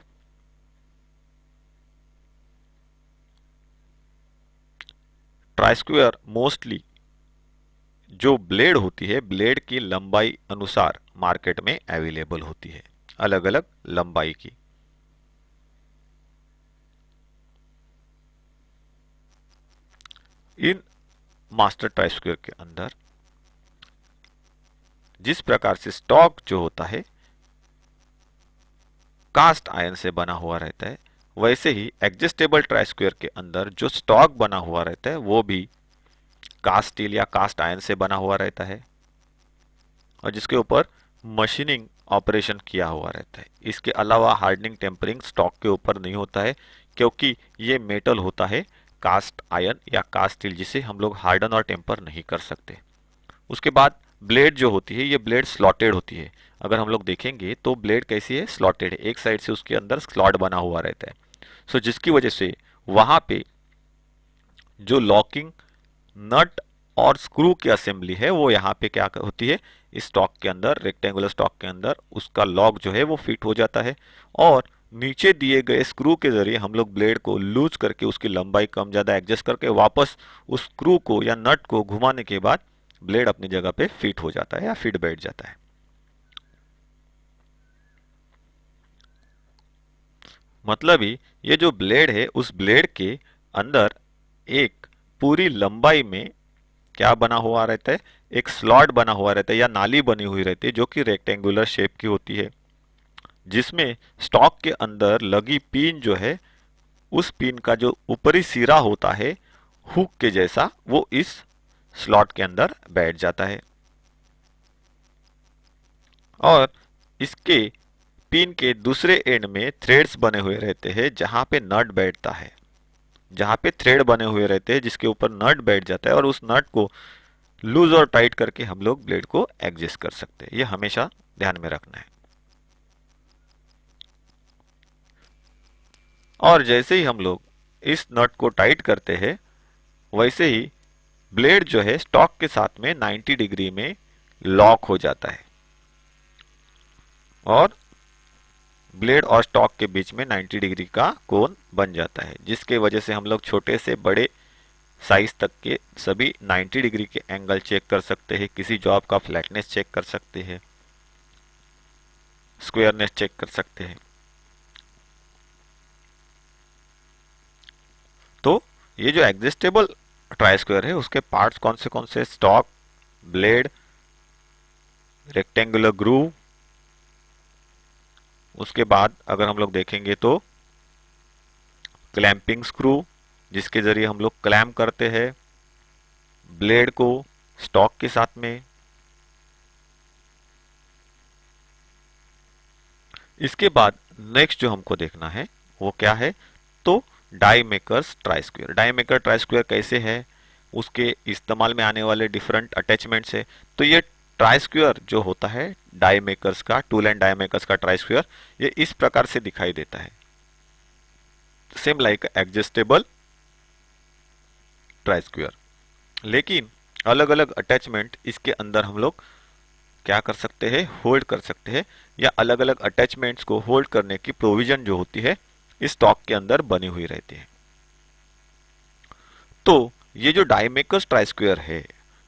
[SPEAKER 1] ट्राई स्क्वायर मोस्टली जो ब्लेड होती है, ब्लेड की लंबाई अनुसार मार्केट में अवेलेबल होती है, अलग अलग लंबाई की। इन मास्टर ट्राई स्क्वायर के अंदर जिस प्रकार से स्टॉक जो होता है कास्ट आयरन से बना हुआ रहता है, वैसे ही एडजस्टेबल ट्राई स्क्वायर के अंदर जो स्टॉक बना हुआ रहता है वो भी कास्ट स्टील या कास्ट आयरन से बना हुआ रहता है और जिसके ऊपर मशीनिंग ऑपरेशन किया हुआ रहता है। इसके अलावा हार्डनिंग टेम्परिंग स्टॉक के ऊपर नहीं होता है, क्योंकि ये मेटल होता है कास्ट आयरन या कास्ट स्टील, जिसे हम लोग हार्डन और टेम्पर नहीं कर सकते। उसके बाद ब्लेड जो होती है, ये ब्लेड स्लॉटेड होती है। अगर हम लोग देखेंगे तो ब्लेड कैसी है, स्लॉटेड है, एक साइड से उसके अंदर स्लॉट बना हुआ रहता है। सो जिसकी वजह से वहां पे जो लॉकिंग नट और स्क्रू की असेंबली है वो यहाँ पे क्या होती है, इस स्टॉक के अंदर, रेक्टेंगुलर स्टॉक के अंदर उसका लॉक जो है वो फिट हो जाता है और नीचे दिए गए स्क्रू के जरिए हम लोग ब्लेड को लूज करके उसकी लंबाई कम ज्यादा एडजस्ट करके वापस उस स्क्रू को या नट को घुमाने के बाद ब्लेड अपनी जगह पे फिट हो जाता है या फिट बैठ जाता है। मतलब ही ये जो ब्लेड है उस ब्लेड के अंदर एक पूरी लंबाई में क्या बना हुआ रहता है, एक स्लॉट बना हुआ रहता है या नाली बनी हुई रहती है जो कि रेक्टेंगुलर शेप की होती है, जिसमें स्टॉक के अंदर लगी पिन जो है उस पिन का जो ऊपरी सिरा होता है हुक के जैसा वो इस स्लॉट के अंदर बैठ जाता है और इसके पिन के दूसरे एंड में थ्रेड्स बने हुए रहते हैं जहां पे नट बैठता है, जहां पे थ्रेड बने हुए रहते हैं जिसके ऊपर नट बैठ जाता है और उस नट को लूज और टाइट करके हम लोग ब्लेड को एडजस्ट कर सकते हैं। ये हमेशा ध्यान में रखना है। और जैसे ही हम लोग इस नट को टाइट करते हैं वैसे ही ब्लेड जो है स्टॉक के साथ में 90 डिग्री में लॉक हो जाता है और ब्लेड और स्टॉक के बीच में 90 डिग्री का कोण बन जाता है, जिसके वजह से हम लोग छोटे से बड़े साइज तक के सभी 90 डिग्री के एंगल चेक कर सकते हैं, किसी जॉब का फ्लैटनेस चेक कर सकते हैं, स्क्वायरनेस चेक कर सकते हैं। तो ये जो एडजस्टेबल ट्राई स्क्वायर है उसके पार्ट्स कौन से स्टॉक, ब्लेड, रेक्टेंगुलर ग्रूव, उसके बाद अगर हम लोग देखेंगे तो क्लैंपिंग स्क्रू जिसके जरिए हम लोग क्लैम्प करते हैं ब्लेड को स्टॉक के साथ में। इसके बाद नेक्स्ट जो हमको देखना है वो क्या है, तो die makers try square. Die maker try square कैसे है, उसके इस्तेमाल में आने वाले डिफरेंट अटैचमेंट्स है। तो ये ट्राई स्क्वायर जो होता है डाई मेकर्स का, टूल एंड डाई मेकर्स का ट्राई स्क्वायर, ये इस प्रकार से दिखाई देता है, same like adjustable try square, लेकिन अलग अलग अटैचमेंट इसके अंदर हम लोग क्या कर सकते हैं, होल्ड कर सकते हैं, या अलग अलग अटैचमेंट्स को होल्ड करने की प्रोविजन जो होती है इस स्टॉक के अंदर बनी हुई रहती है। तो ये जो डाईमेकर्स ट्राई स्क्वायर है,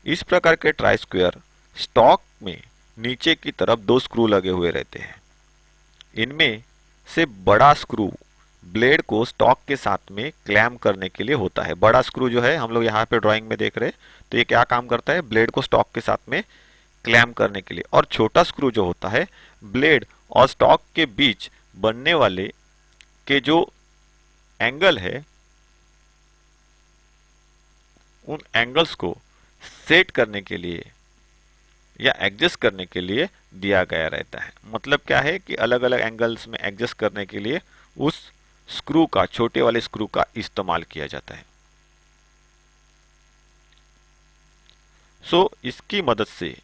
[SPEAKER 1] इस प्रकार के ट्राई स्क्वायर स्टॉक में नीचे की तरफ 2 स्क्रू लगे हुए रहते हैं। इनमें से बड़ा स्क्रू ब्लेड को स्टॉक के साथ में क्लैम करने के लिए होता है। बड़ा स्क्रू जो है हम लोग यहाँ पे ड्राइंग में देख रहे हैं, तो ये क्या काम करता है, ब्लेड को स्टॉक के साथ में क्लैम करने के लिए। और छोटा स्क्रू जो होता है ब्लेड और स्टॉक के बीच बनने वाले के जो एंगल है उन एंगल्स को सेट करने के लिए या एडजस्ट करने के लिए दिया गया रहता है। मतलब क्या है कि अलग अलग एंगल्स में एडजस्ट करने के लिए उस स्क्रू का, छोटे वाले स्क्रू का इस्तेमाल किया जाता है। इसकी मदद से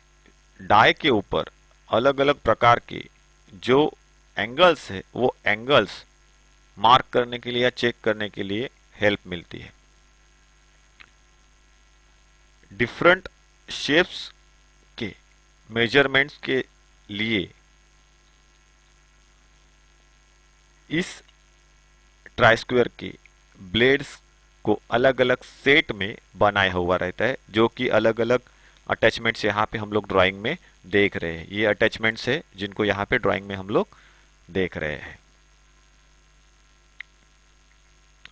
[SPEAKER 1] डाई के ऊपर अलग अलग प्रकार के जो एंगल्स है वो एंगल्स मार्क करने के लिए या चेक करने के लिए हेल्प मिलती है। डिफरेंट शेप्स के मेजरमेंट्स के लिए इस ट्राई स्क्वायर के ब्लेड्स को अलग अलग सेट में बनाया हुआ रहता है, जो कि अलग अलग अटैचमेंट्स यहाँ पे हम लोग ड्राइंग में देख रहे हैं। ये अटैचमेंट्स है जिनको यहाँ पे ड्राइंग में हम लोग देख रहे हैं,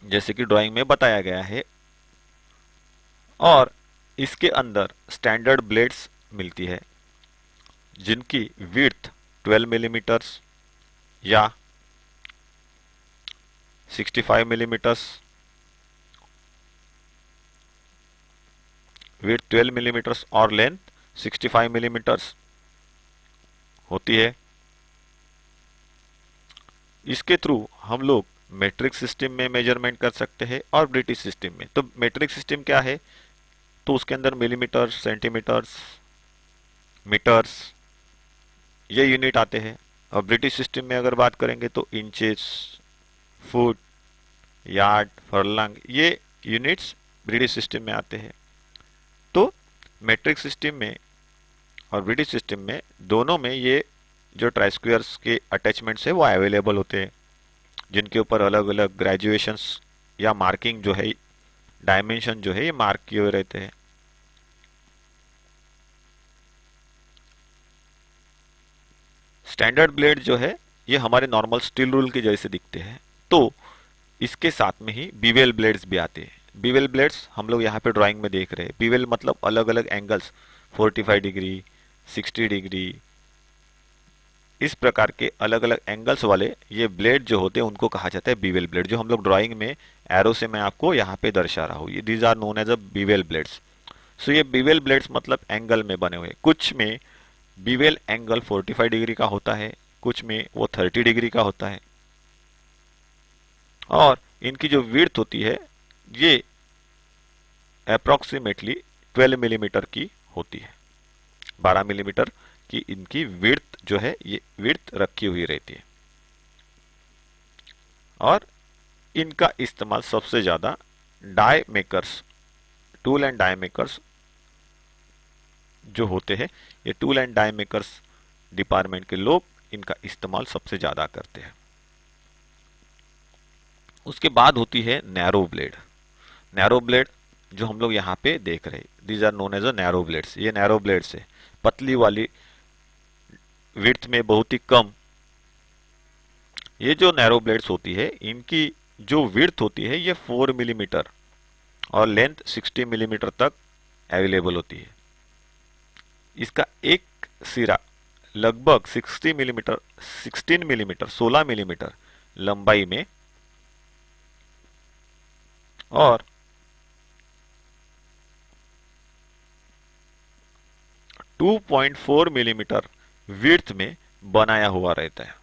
[SPEAKER 1] जैसे कि ड्राइंग में बताया गया है। और इसके अंदर स्टैंडर्ड ब्लेड्स मिलती है जिनकी विड्थ 12 मिलीमीटर्स या 65 मिलीमीटर्स, विड्थ 12 मिलीमीटर्स और लेंथ 65 मिलीमीटर्स होती है। इसके थ्रू हम लोग मेट्रिक सिस्टम में मेजरमेंट कर सकते हैं और ब्रिटिश सिस्टम में। तो मेट्रिक सिस्टम क्या है, तो उसके अंदर मिलीमीटर, सेंटीमीटर्स, मीटर्स ये यूनिट आते हैं। और ब्रिटिश सिस्टम में अगर बात करेंगे तो इंचेस, फुट, यार्ड, फर्लंग ये यूनिट्स ब्रिटिश सिस्टम में आते हैं। तो मेट्रिक सिस्टम में और ब्रिटिश सिस्टम में दोनों में ये जो ट्राई स्क्वायर्स के अटैचमेंट्स है वो अवेलेबल होते हैं, जिनके ऊपर अलग अलग ग्रेजुएशंस या मार्किंग जो है, डायमेंशन जो है ये मार्क किए हुए रहते हैं। स्टैंडर्ड ब्लेड जो है ये हमारे नॉर्मल स्टील रूल के जैसे दिखते हैं। तो इसके साथ में ही बीवेल ब्लेड्स भी आते हैं। बीवेल ब्लेड्स हम लोग यहाँ पे ड्राइंग में देख रहे हैं। बीवेल मतलब अलग अलग एंगल्स, 45 डिग्री, 60 डिग्री, इस प्रकार के अलग अलग एंगल्स वाले ये ब्लेड जो होते हैं उनको कहा जाता है बीवेल ब्लेड। जो हम लोग ड्राइंग में एरो से मैं आपको यहाँ पे दर्शा रहा हूँ, ये these are known as a bevel blades. So ये बीवेल ब्लेड्स मतलब एंगल में बने हुए। कुछ में बीवेल एंगल 45 डिग्री का होता है, कुछ में वो 30 डिग्री का होता है। और इनकी जो विड्थ होती है ये अप्रोक्सीमेटली 12 मिलीमीटर की होती है। 12 मिलीमीटर की इनकी विड्थ जो है ये विड्थ रखी हुई रहती है। और इनका इस्तेमाल सबसे ज्यादा die makers, tool and die makers जो होते हैं, ये tool and die makers department के लोग इनका इस्तेमाल सबसे ज्यादा करते हैं। उसके बाद होती है नैरो ब्लेड। नैरो ब्लेड जो हम लोग यहाँ पे देख रहे हैं, these are known as a narrow blades. ये नैरो ब्लेड्स है, पतली वाली, विड्थ में बहुत ही कम। ये जो नैरो ब्लेड्स होती है इनकी जो विड्थ होती है ये 4 मिलीमीटर और लेंथ 60 मिलीमीटर तक अवेलेबल होती है। इसका एक सिरा लगभग 16 मिलीमीटर 16 मिलीमीटर लंबाई में और 2.4 मिलीमीटर विड्थ में बनाया हुआ रहता है।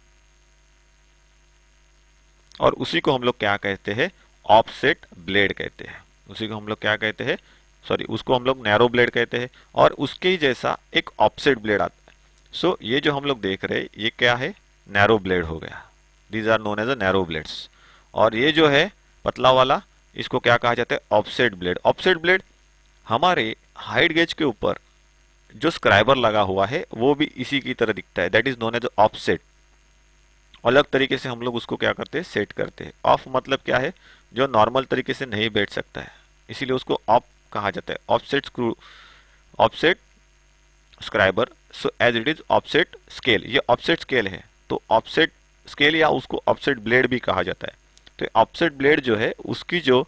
[SPEAKER 1] और उसी को हम लोग क्या कहते हैं, ऑफसेट ब्लेड कहते हैं। उसी को हम लोग क्या कहते हैं, सॉरी, उसको हम लोग नैरो ब्लेड कहते हैं। और उसके ही जैसा एक ऑफसेट ब्लेड आता है। सो ये जो हम लोग देख रहे हैं ये क्या है, नैरो ब्लेड हो गया। These are known as a narrow blades. और ये जो है पतला वाला, इसको क्या कहा जाता है, ऑफसेट ब्लेड। ऑफसेट ब्लेड हमारे हाइट गेज के ऊपर जो स्क्राइबर लगा हुआ है वो भी इसी की तरह दिखता है, that is known as offset. अलग तरीके से हम लोग उसको क्या करते हैं, सेट करते हैं। ऑफ मतलब क्या है, जो नॉर्मल तरीके से नहीं बैठ सकता है, इसीलिए उसको ऑफ कहा जाता है। Offset screw, offset scriber, so as it is offset scale. ये ऑफसेट स्केल है, तो ऑफसेट स्केल या उसको ऑफसेट ब्लेड भी कहा जाता है। तो ऑफसेट ब्लेड जो है उसकी जो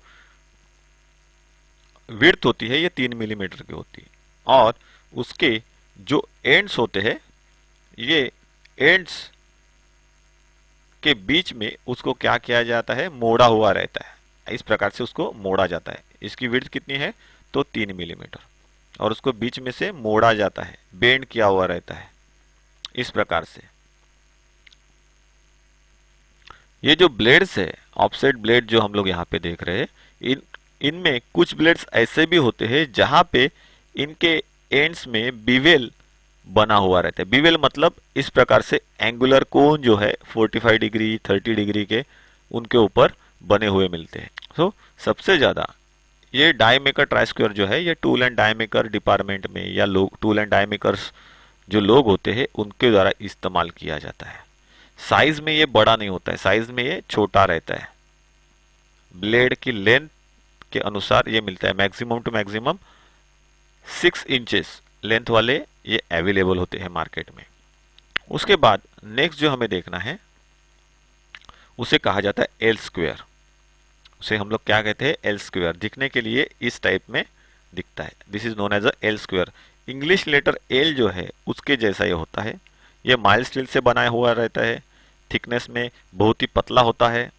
[SPEAKER 1] विड्थ होती है ये 3 मिलीमीटर की होती है। और उसके जो एंड्स होते हैं, ये एंड्स के बीच में उसको क्या किया जाता है, मोड़ा हुआ रहता है। इस प्रकार से उसको मोड़ा जाता है। इसकी विड्थ कितनी है, तो 3 मिलीमीटर, और उसको बीच में से मोड़ा जाता है, बेंड किया हुआ रहता है इस प्रकार से। ये जो ब्लेड्स है, ऑफसेट ब्लेड जो हम लोग यहाँ पे देख रहे हैं, इनमें कुछ ब्लेड्स ऐसे भी होते हैं जहां पे इनके एंड्स में बीवेल बना हुआ रहता है। बीवेल मतलब इस प्रकार से एंगुलर कोन जो है 45 डिग्री 30 डिग्री के उनके ऊपर बने हुए मिलते हैं। तो सबसे ज्यादा ये डाई मेकर ट्राई स्क्वायर जो है ये tool and die maker department में या लोग टूल एंड डाई मेकर्स जो लोग होते हैं उनके द्वारा इस्तेमाल किया जाता है। साइज में ये बड़ा नहीं होता है, साइज में ये छोटा रहता है। ब्लेड की लेंथ के अनुसार ये मिलता है, maximum to maximum 6 inches length वाले ये अवेलेबल होते हैं मार्केट में। उसके बाद नेक्स्ट जो हमें देखना है उसे कहा जाता है एल स्क्वायर। उसे हम लोग क्या कहते हैं, एल स्क्वायर। दिखने के लिए इस टाइप में दिखता है, this is known as a L square. English letter L जो है उसके जैसा ये होता है। ये माइल्ड स्टील से बनाया हुआ रहता है, थिकनेस में बहुत ही पतला होता है।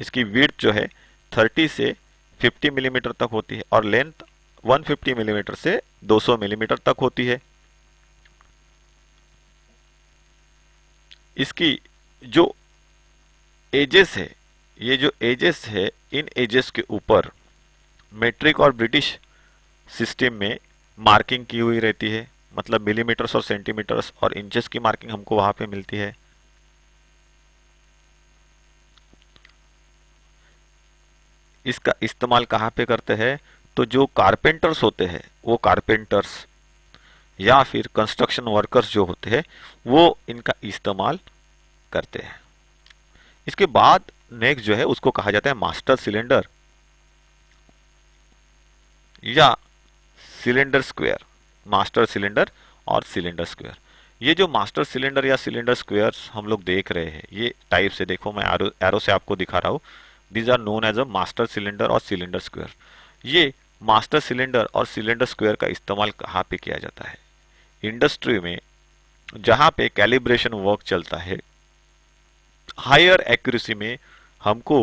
[SPEAKER 1] इसकी विड्थ जो है 30 से 50 मिलीमीटर तक होती है और लेंथ 150 मिलीमीटर से 200 मिलीमीटर तक होती है। इसकी जो एजेस है, ये जो एजेस है, इन एजेस के ऊपर मेट्रिक और ब्रिटिश सिस्टम में मार्किंग की हुई रहती है, मतलब मिलीमीटर्स और सेंटीमीटर्स और इंचेस की मार्किंग हमको वहां पे मिलती है। इसका इस्तेमाल कहाँ पे करते हैं, तो जो कारपेंटर्स होते हैं वो कारपेंटर्स या फिर कंस्ट्रक्शन वर्कर्स जो होते हैं वो इनका इस्तेमाल करते हैं। इसके बाद नेक्स्ट जो है उसको कहा जाता है मास्टर सिलेंडर या सिलेंडर स्क्वायर। मास्टर सिलेंडर और सिलेंडर स्क्वायर, ये जो मास्टर सिलेंडर या सिलेंडर स्क्वायर हम लोग देख रहे हैं, ये टाइप से देखो, मैं एरो से आपको दिखा रहा हूँ। These are known as a master cylinder और सिलेंडर स्क्वायर। ये मास्टर सिलेंडर और सिलेंडर स्क्वायर का इस्तेमाल कहाँ पे किया जाता है, इंडस्ट्री में जहाँ पे कैलिब्रेशन वर्क चलता है, हायर एक्यूरेसी में हमको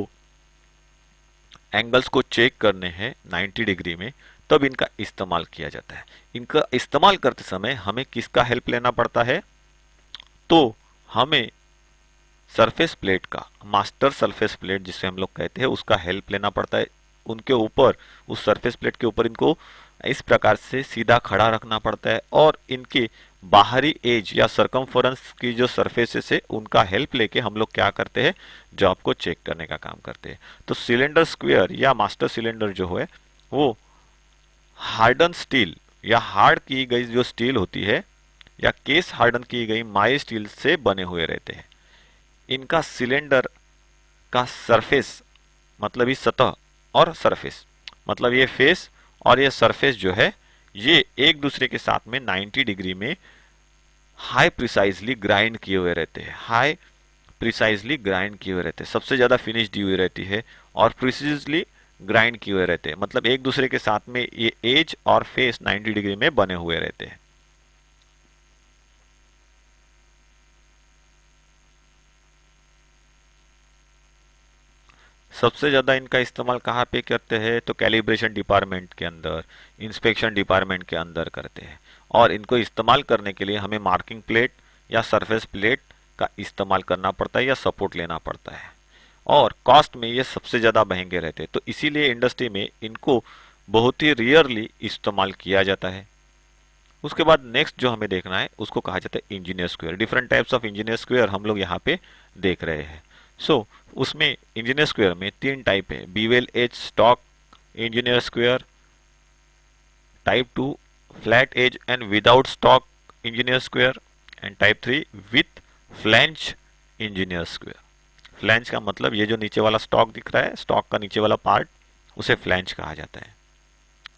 [SPEAKER 1] एंगल्स को चेक करने हैं 90 डिग्री में, तब इनका इस्तेमाल किया जाता है। इनका इस्तेमाल करते समय हमें किसका हेल्प लेना पड़ता है, तो हमें सरफेस प्लेट का, मास्टर सरफेस प्लेट जिसे हम लोग कहते हैं, उसका हेल्प लेना पड़ता है। उनके ऊपर, उस सरफेस प्लेट के ऊपर इनको इस प्रकार से सीधा खड़ा रखना पड़ता है और इनके बाहरी एज या सरकमफरेंस की जो सरफेसेस है उनका हेल्प लेके हम लोग क्या करते हैं, जॉब को चेक करने का काम करते हैं। तो सिलेंडर स्क्वायर या मास्टर सिलेंडर जो है वो हार्डन स्टील या हार्ड की गई जो स्टील होती है या केस हार्डन की गई माई स्टील से बने हुए रहते हैं। इनका सिलेंडर का सरफेस मतलब ये सतह और सरफेस मतलब ये फेस और ये सरफेस जो है ये एक दूसरे के साथ में 90 डिग्री में हाई प्रिसाइजली ग्राइंड किए हुए रहते हैं, हाई प्रिसाइजली ग्राइंड किए हुए रहते हैं, सबसे ज्यादा फिनिश दी हुई रहती है और प्रिसाइजली ग्राइंड किए हुए रहते हैं, मतलब एक दूसरे के साथ में ये एज और फेस 90 डिग्री में बने हुए रहते हैं। सबसे ज़्यादा इनका इस्तेमाल कहाँ पे करते हैं, तो कैलिब्रेशन डिपार्टमेंट के अंदर, इंस्पेक्शन डिपार्टमेंट के अंदर करते हैं। और इनको इस्तेमाल करने के लिए हमें मार्किंग प्लेट या सरफेस प्लेट का इस्तेमाल करना पड़ता है या सपोर्ट लेना पड़ता है और कॉस्ट में ये सबसे ज़्यादा महंगे रहते हैं, तो इसीलिए इंडस्ट्री में इनको बहुत ही रियरली इस्तेमाल किया जाता है। उसके बाद नेक्स्ट जो हमें देखना है उसको कहा जाता है engineer square. Different types of engineer square हम लोग यहाँ पे देख रहे हैं। सो उसमें इंजीनियर स्क्वायर में 3 टाइप है, bevel edge stock engineer square, type 2 flat edge and without stock engineer square and type 3 with flange engineer square. Flange का मतलब ये जो नीचे वाला स्टॉक दिख रहा है, स्टॉक का नीचे वाला पार्ट, उसे फ्लैंज कहा जाता है।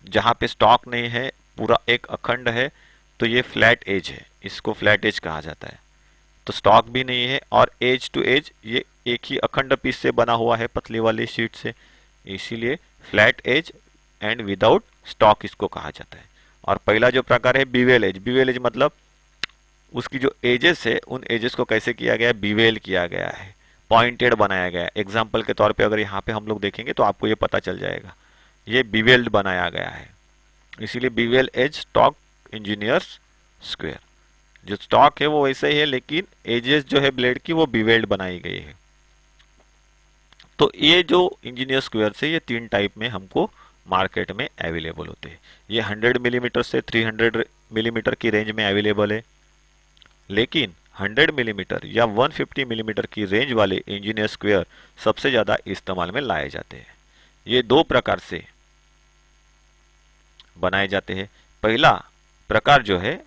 [SPEAKER 1] जहाँ पे स्टॉक नहीं है, पूरा एक अखंड है, तो ये फ्लैट एज है, इसको फ्लैट एज कहा जाता है। तो स्टॉक भी नहीं है और एज टू एज ये एक ही अखंड पीस से बना हुआ है, पतली वाली शीट से, इसीलिए flat edge and without stock इसको कहा जाता है। और पहला जो प्रकार है बीवेल एज। बीवेल एज मतलब उसकी जो एजेस है उन एजेस को कैसे किया गया है, बीवेल किया गया है, पॉइंटेड बनाया गया है। एग्जाम्पल के तौर पे अगर यहाँ पे हम लोग देखेंगे तो आपको ये पता चल जाएगा, ये बीवेल्ड बनाया गया है, इसीलिए bevel edge stock engineers square. जो स्टॉक है वो वैसे ही है लेकिन एजेस जो है ब्लेड की वो बीवेल्ड बनाई गई है। तो ये जो इंजीनियर स्क्वायर से ये 3 टाइप में हमको मार्केट में अवेलेबल होते हैं। ये 100 मिलीमीटर से 300 मिलीमीटर की रेंज में अवेलेबल है, लेकिन 100 मिलीमीटर या 150 मिलीमीटर की रेंज वाले इंजीनियर स्क्वायर सबसे ज़्यादा इस्तेमाल में लाए जाते हैं। ये 2 प्रकार से बनाए जाते हैं। पहला प्रकार जो है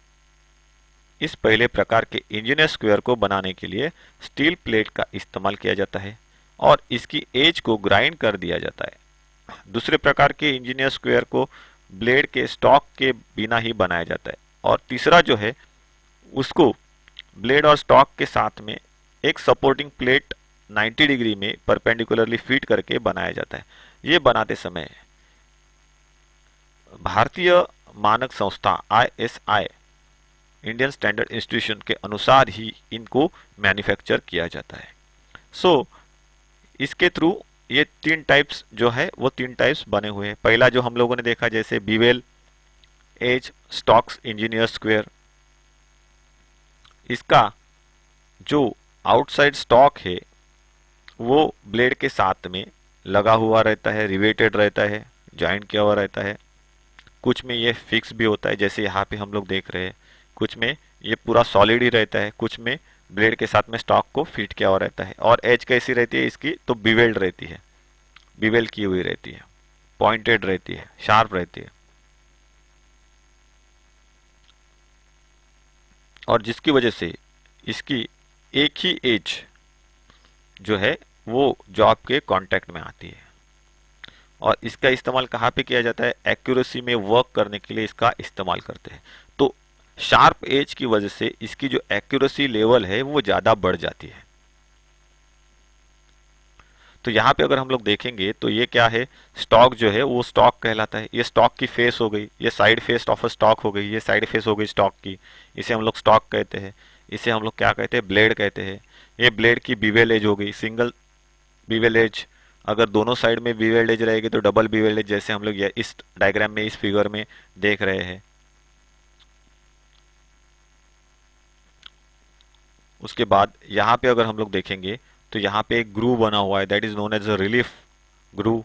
[SPEAKER 1] इस पहले प्रकार के इंजीनियर स्क्वायर को बनाने के लिए स्टील प्लेट का इस्तेमाल किया जाता है और इसकी एज को ग्राइंड कर दिया जाता है। दूसरे प्रकार के इंजीनियर स्क्वायर को ब्लेड के स्टॉक के बिना ही बनाया जाता है और तीसरा जो है उसको ब्लेड और स्टॉक के साथ में एक सपोर्टिंग प्लेट 90 डिग्री में परपेंडिकुलरली फिट करके बनाया जाता है। ये बनाते समय भारतीय मानक संस्था ISI इंडियन स्टैंडर्ड इंस्टीट्यूशन के अनुसार ही इनको मैन्युफैक्चर किया जाता है। सो इसके थ्रू ये तीन टाइप्स जो है वो तीन टाइप्स बने हुए हैं। पहला जो हम लोगों ने देखा जैसे bevel edge stocks engineer square, इसका जो आउटसाइड स्टॉक है वो ब्लेड के साथ में लगा हुआ रहता है, रिवेटेड रहता है, जॉइंट किया हुआ रहता है। कुछ में ये फिक्स भी होता है जैसे यहाँ पे हम लोग देख रहे हैं, कुछ में ये पूरा सॉलिड ही रहता है, कुछ में ब्लेड के साथ में स्टॉक को फिट किया हुआ रहता है। और एज कैसी रहती है इसकी, तो बिवेल्ड रहती है, बिवेल की हुई रहती है, पॉइंटेड रहती है, शार्प रहती है और जिसकी वजह से इसकी एक ही एज जो है वो जॉब के कांटेक्ट में आती है। और इसका इस्तेमाल कहाँ पे किया जाता है, एक्यूरेसी में वर्क करने के लिए इसका इस्तेमाल करते हैं। तो शार्प एज की वजह से इसकी जो एक्यूरेसी लेवल है वो ज़्यादा बढ़ जाती है। तो यहाँ पे अगर हम लोग देखेंगे तो ये क्या है, स्टॉक जो है वो स्टॉक कहलाता है। ये स्टॉक की फेस हो गई, ये side face of a stock हो गई, ये साइड फेस हो गई स्टॉक की, इसे हम लोग स्टॉक कहते हैं। इसे हम लोग क्या कहते हैं, ब्लेड कहते हैं। ये ब्लेड की बीवेल एज हो गई, सिंगल बीवेल एज। अगर दोनों साइड में बीवेल एज रहेगी तो डबल बीवेल एज, जैसे हम लोग ये इस डायग्राम में इस फिगर में देख रहे हैं। उसके बाद यहाँ पे अगर हम लोग देखेंगे तो यहाँ पे एक ग्रूव बना हुआ है, that is known as a relief groove.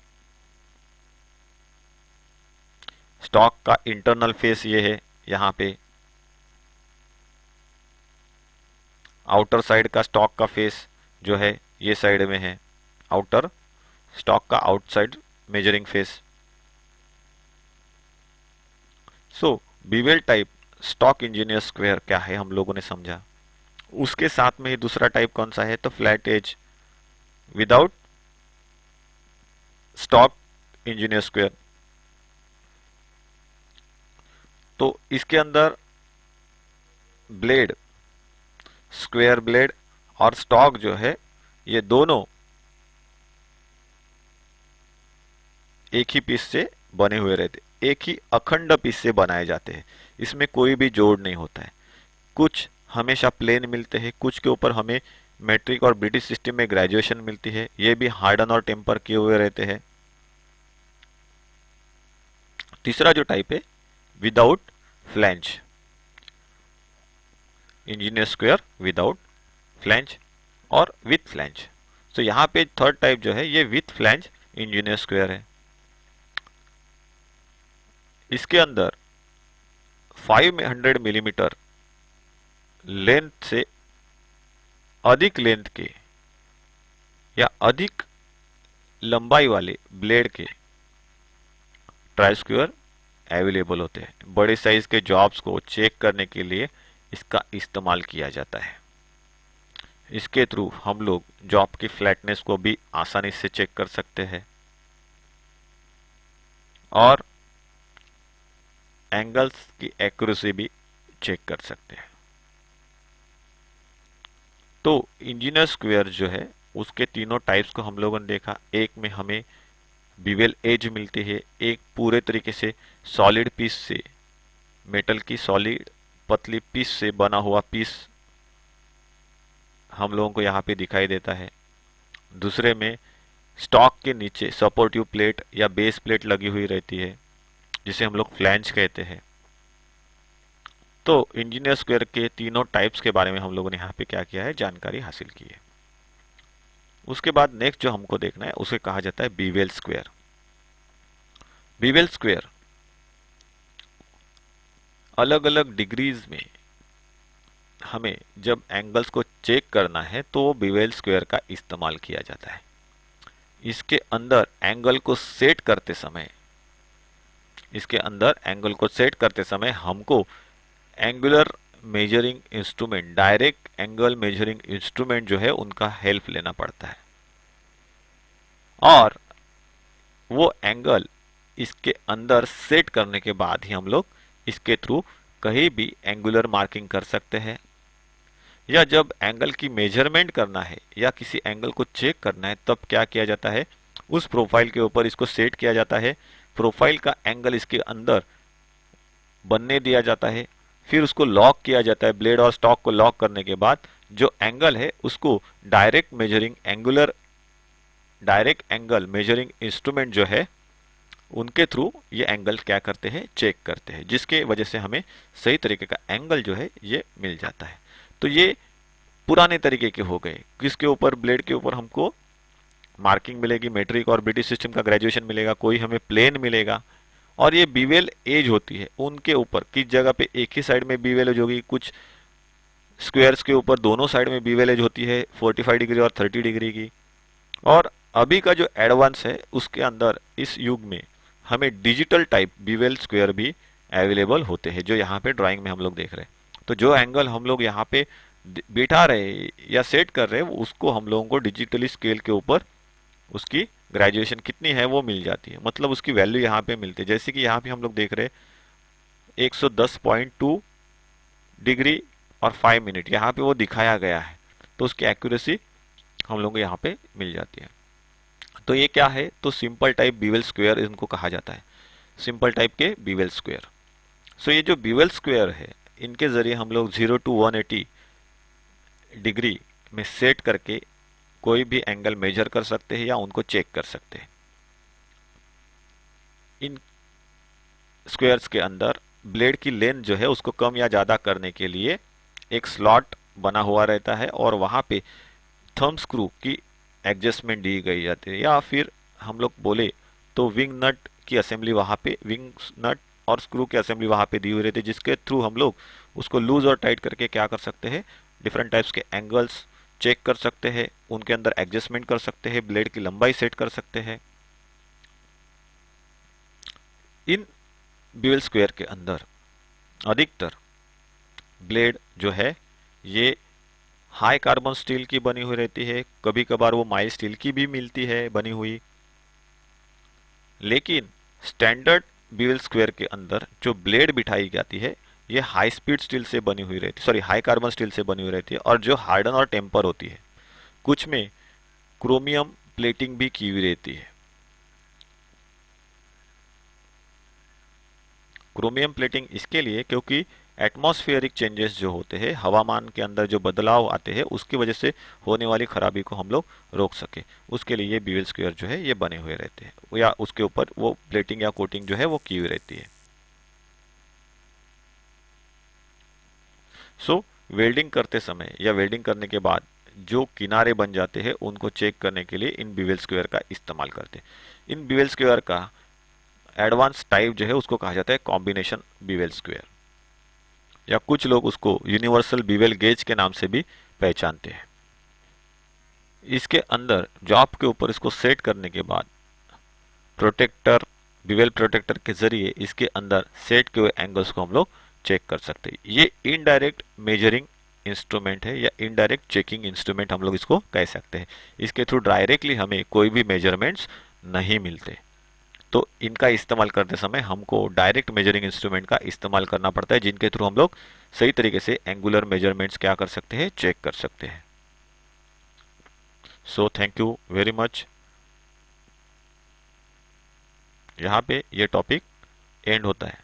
[SPEAKER 1] Stock का इंटरनल फेस ये है, यहाँ पे आउटर साइड का स्टॉक का फेस जो है ये साइड में है, आउटर स्टॉक का outside measuring face. So bevel type stock engineer square क्या है हम लोगों ने समझा। उसके साथ में ही दूसरा टाइप कौन सा है, तो flat edge without stock engineer square. तो इसके अंदर ब्लेड, स्क्वायर ब्लेड और स्टॉक जो है ये दोनों एक ही पीस से बने हुए रहते, एक ही अखंड पीस से बनाए जाते हैं। इसमें कोई भी जोड़ नहीं होता है। कुछ हमेशा प्लेन मिलते हैं, कुछ के ऊपर हमें मैट्रिक और ब्रिटिश सिस्टम में ग्रेजुएशन मिलती है, ये भी हार्डन और टेम्पर किए हुए रहते हैं। तीसरा जो टाइप है without flange, engineer square without flange और विथ फ्लैंज। तो यहाँ पे थर्ड टाइप जो है ये विथ फ्लैंज इंजीनियर स्क्वायर है। इसके अंदर 500 मिलीमीटर लेंथ से अधिक लेंथ के या अधिक लंबाई वाले ब्लेड के ट्राई स्क्वायर अवेलेबल होते हैं। बड़े साइज के जॉब्स को चेक करने के लिए इसका इस्तेमाल किया जाता है। इसके थ्रू हम लोग जॉब की फ्लैटनेस को भी आसानी से चेक कर सकते हैं और एंगल्स की एक्यूरेसी भी चेक कर सकते हैं। तो इंजीनियर स्क्वायर जो है उसके तीनों टाइप्स को हम लोगों ने देखा। एक में हमें बिवेल एज मिलती है, एक पूरे तरीके से सॉलिड पीस से, मेटल की सॉलिड पतली पीस से बना हुआ पीस हम लोगों को यहाँ पे दिखाई देता है। दूसरे में स्टॉक के नीचे सपोर्टिव प्लेट या बेस प्लेट लगी हुई रहती है जिसे हम लोग फ्लैंज कहते हैं। तो इंजीनियर स्क्वायर के तीनों टाइप्स के बारे में हम लोगों ने यहाँ पे क्या किया है, जानकारी हासिल की है। उसके बाद नेक्स्ट जो हमको देखना है उसे कहा जाता है बीवेल स्क्वायर। बीवेल स्क्वायर अलग अलग डिग्रीज में हमें जब एंगल्स को चेक करना है तो बीवेल स्क्वायर का इस्तेमाल किया जाता है। इसके अंदर एंगल को सेट करते समय, इसके अंदर एंगल को सेट करते समय हमको angular measuring instrument, direct angle measuring instrument जो है उनका हेल्प लेना पड़ता है, और वो एंगल इसके अंदर सेट करने के बाद ही हम लोग इसके थ्रू कहीं भी एंगुलर मार्किंग कर सकते हैं, या जब एंगल की मेजरमेंट करना है या किसी एंगल को चेक करना है तब क्या किया जाता है, उस प्रोफाइल के ऊपर इसको सेट किया जाता है, प्रोफाइल का एंगल इसके अंदर बनने दिया जाता है, फिर उसको लॉक किया जाता है, ब्लेड और स्टॉक को लॉक करने के बाद जो एंगल है उसको डायरेक्ट एंगल मेजरिंग इंस्ट्रूमेंट जो है उनके थ्रू ये एंगल क्या करते हैं, चेक करते हैं, जिसके वजह से हमें सही तरीके का एंगल जो है ये मिल जाता है। तो ये पुराने तरीके के हो गए, किसके ऊपर, ब्लेड के ऊपर हमको मार्किंग मिलेगी, मेट्रिक और ब्रिटिश सिस्टम का ग्रेजुएशन मिलेगा, कोई हमें प्लेन मिलेगा, और ये बीवेल एज होती है उनके ऊपर, किस जगह पे एक ही साइड में बीवेल एज होगी, कुछ स्क्वायर्स के ऊपर दोनों साइड में बीवेल एज होती है 45 डिग्री और 30 डिग्री की। और अभी का जो एडवांस है उसके अंदर इस युग में हमें डिजिटल टाइप बीवेल स्क्वायर भी अवेलेबल होते हैं, जो यहाँ पे ड्राइंग में हम लोग देख रहे हैं। तो जो एंगल हम लोग यहाँ पे बिठा रहे या सेट कर रहे हैं उसको हम लोगों को डिजिटली स्केल के ऊपर उसकी ग्रेजुएशन कितनी है वो मिल जाती है, मतलब उसकी वैल्यू यहाँ पे मिलती है। जैसे कि यहाँ पे हम लोग देख रहे हैं 110.2 डिग्री और 5 मिनट यहाँ पे वो दिखाया गया है, तो उसकी एक्यूरेसी हम लोगों को यहाँ पे मिल जाती है। तो ये क्या है, तो सिंपल टाइप बीवेल स्क्वायर इनको कहा जाता है, सिंपल टाइप के बीवेल स्क्वायर। सो ये जो बीवेल स्क्वायर है इनके जरिए हम लोग 0 to 180 डिग्री में सेट करके कोई भी एंगल मेजर कर सकते हैं या उनको चेक कर सकते हैं। इन स्क्वायर्स के अंदर ब्लेड की लेंथ जो है उसको कम या ज़्यादा करने के लिए एक स्लॉट बना हुआ रहता है, और वहाँ पे थंब स्क्रू की एडजस्टमेंट दी गई जाती है, या फिर हम लोग बोले तो विंग नट की असेंबली वहाँ पे, विंग नट और स्क्रू की असेंबली वहाँ पे दी हुई रहती है, जिसके थ्रू हम लोग उसको लूज और टाइट करके क्या कर सकते हैं, डिफरेंट टाइप्स के एंगल्स चेक कर सकते हैं, उनके अंदर एडजस्टमेंट कर सकते हैं, ब्लेड की लंबाई सेट कर सकते हैं। इन बीवेल स्क्वायर के अंदर अधिकतर ब्लेड जो है ये हाई कार्बन स्टील की बनी हुई रहती है, कभी कभार वो माइल्ड स्टील की भी मिलती है बनी हुई, लेकिन स्टैंडर्ड बीवेल स्क्वायर के अंदर जो ब्लेड बिठाई जाती है ये हाई स्पीड स्टील से बनी हुई रहती है, सॉरी हाई कार्बन स्टील से बनी हुई रहती है, और जो हार्डन और टेम्पर होती है, कुछ में क्रोमियम प्लेटिंग भी की हुई रहती है। क्रोमियम प्लेटिंग इसके लिए क्योंकि एटमॉस्फेरिक चेंजेस जो होते हैं, हवामान के अंदर जो बदलाव आते हैं उसकी वजह से होने वाली खराबी को हम लोग रोक सके, उसके लिए ये बीवेल स्क्वायर जो है ये बने हुए रहते हैं, या उसके ऊपर वो प्लेटिंग या कोटिंग जो है वो की हुई रहती है। सो वेल्डिंग करते समय या वेल्डिंग करने के बाद जो किनारे बन जाते हैं उनको चेक करने के लिए इन बीवेल स्क्वायर का इस्तेमाल करते हैं। इन बीवेल स्क्वायर का एडवांस टाइप जो है उसको कहा जाता है कॉम्बिनेशन बीवेल स्क्वायर, या कुछ लोग उसको यूनिवर्सल बीवेल गेज के नाम से भी पहचानते हैं। इसके अंदर जॉब के ऊपर इसको सेट करने के बाद प्रोटेक्टर, बीवेल प्रोटेक्टर के जरिए इसके अंदर सेट किए हुए एंगल्स को हम लोग चेक कर सकते हैं। ये इनडायरेक्ट मेजरिंग इंस्ट्रूमेंट है या इनडायरेक्ट चेकिंग इंस्ट्रूमेंट हम लोग इसको कह सकते हैं। इसके थ्रू डायरेक्टली हमें कोई भी मेजरमेंट्स नहीं मिलते, तो इनका इस्तेमाल करते समय हमको डायरेक्ट मेजरिंग इंस्ट्रूमेंट का इस्तेमाल करना पड़ता है, जिनके थ्रू हम लोग सही तरीके से एंगुलर मेजरमेंट्स क्या कर सकते हैं, चेक कर सकते हैं। So thank you very much. यहाँ पे ये टॉपिक एंड होता है।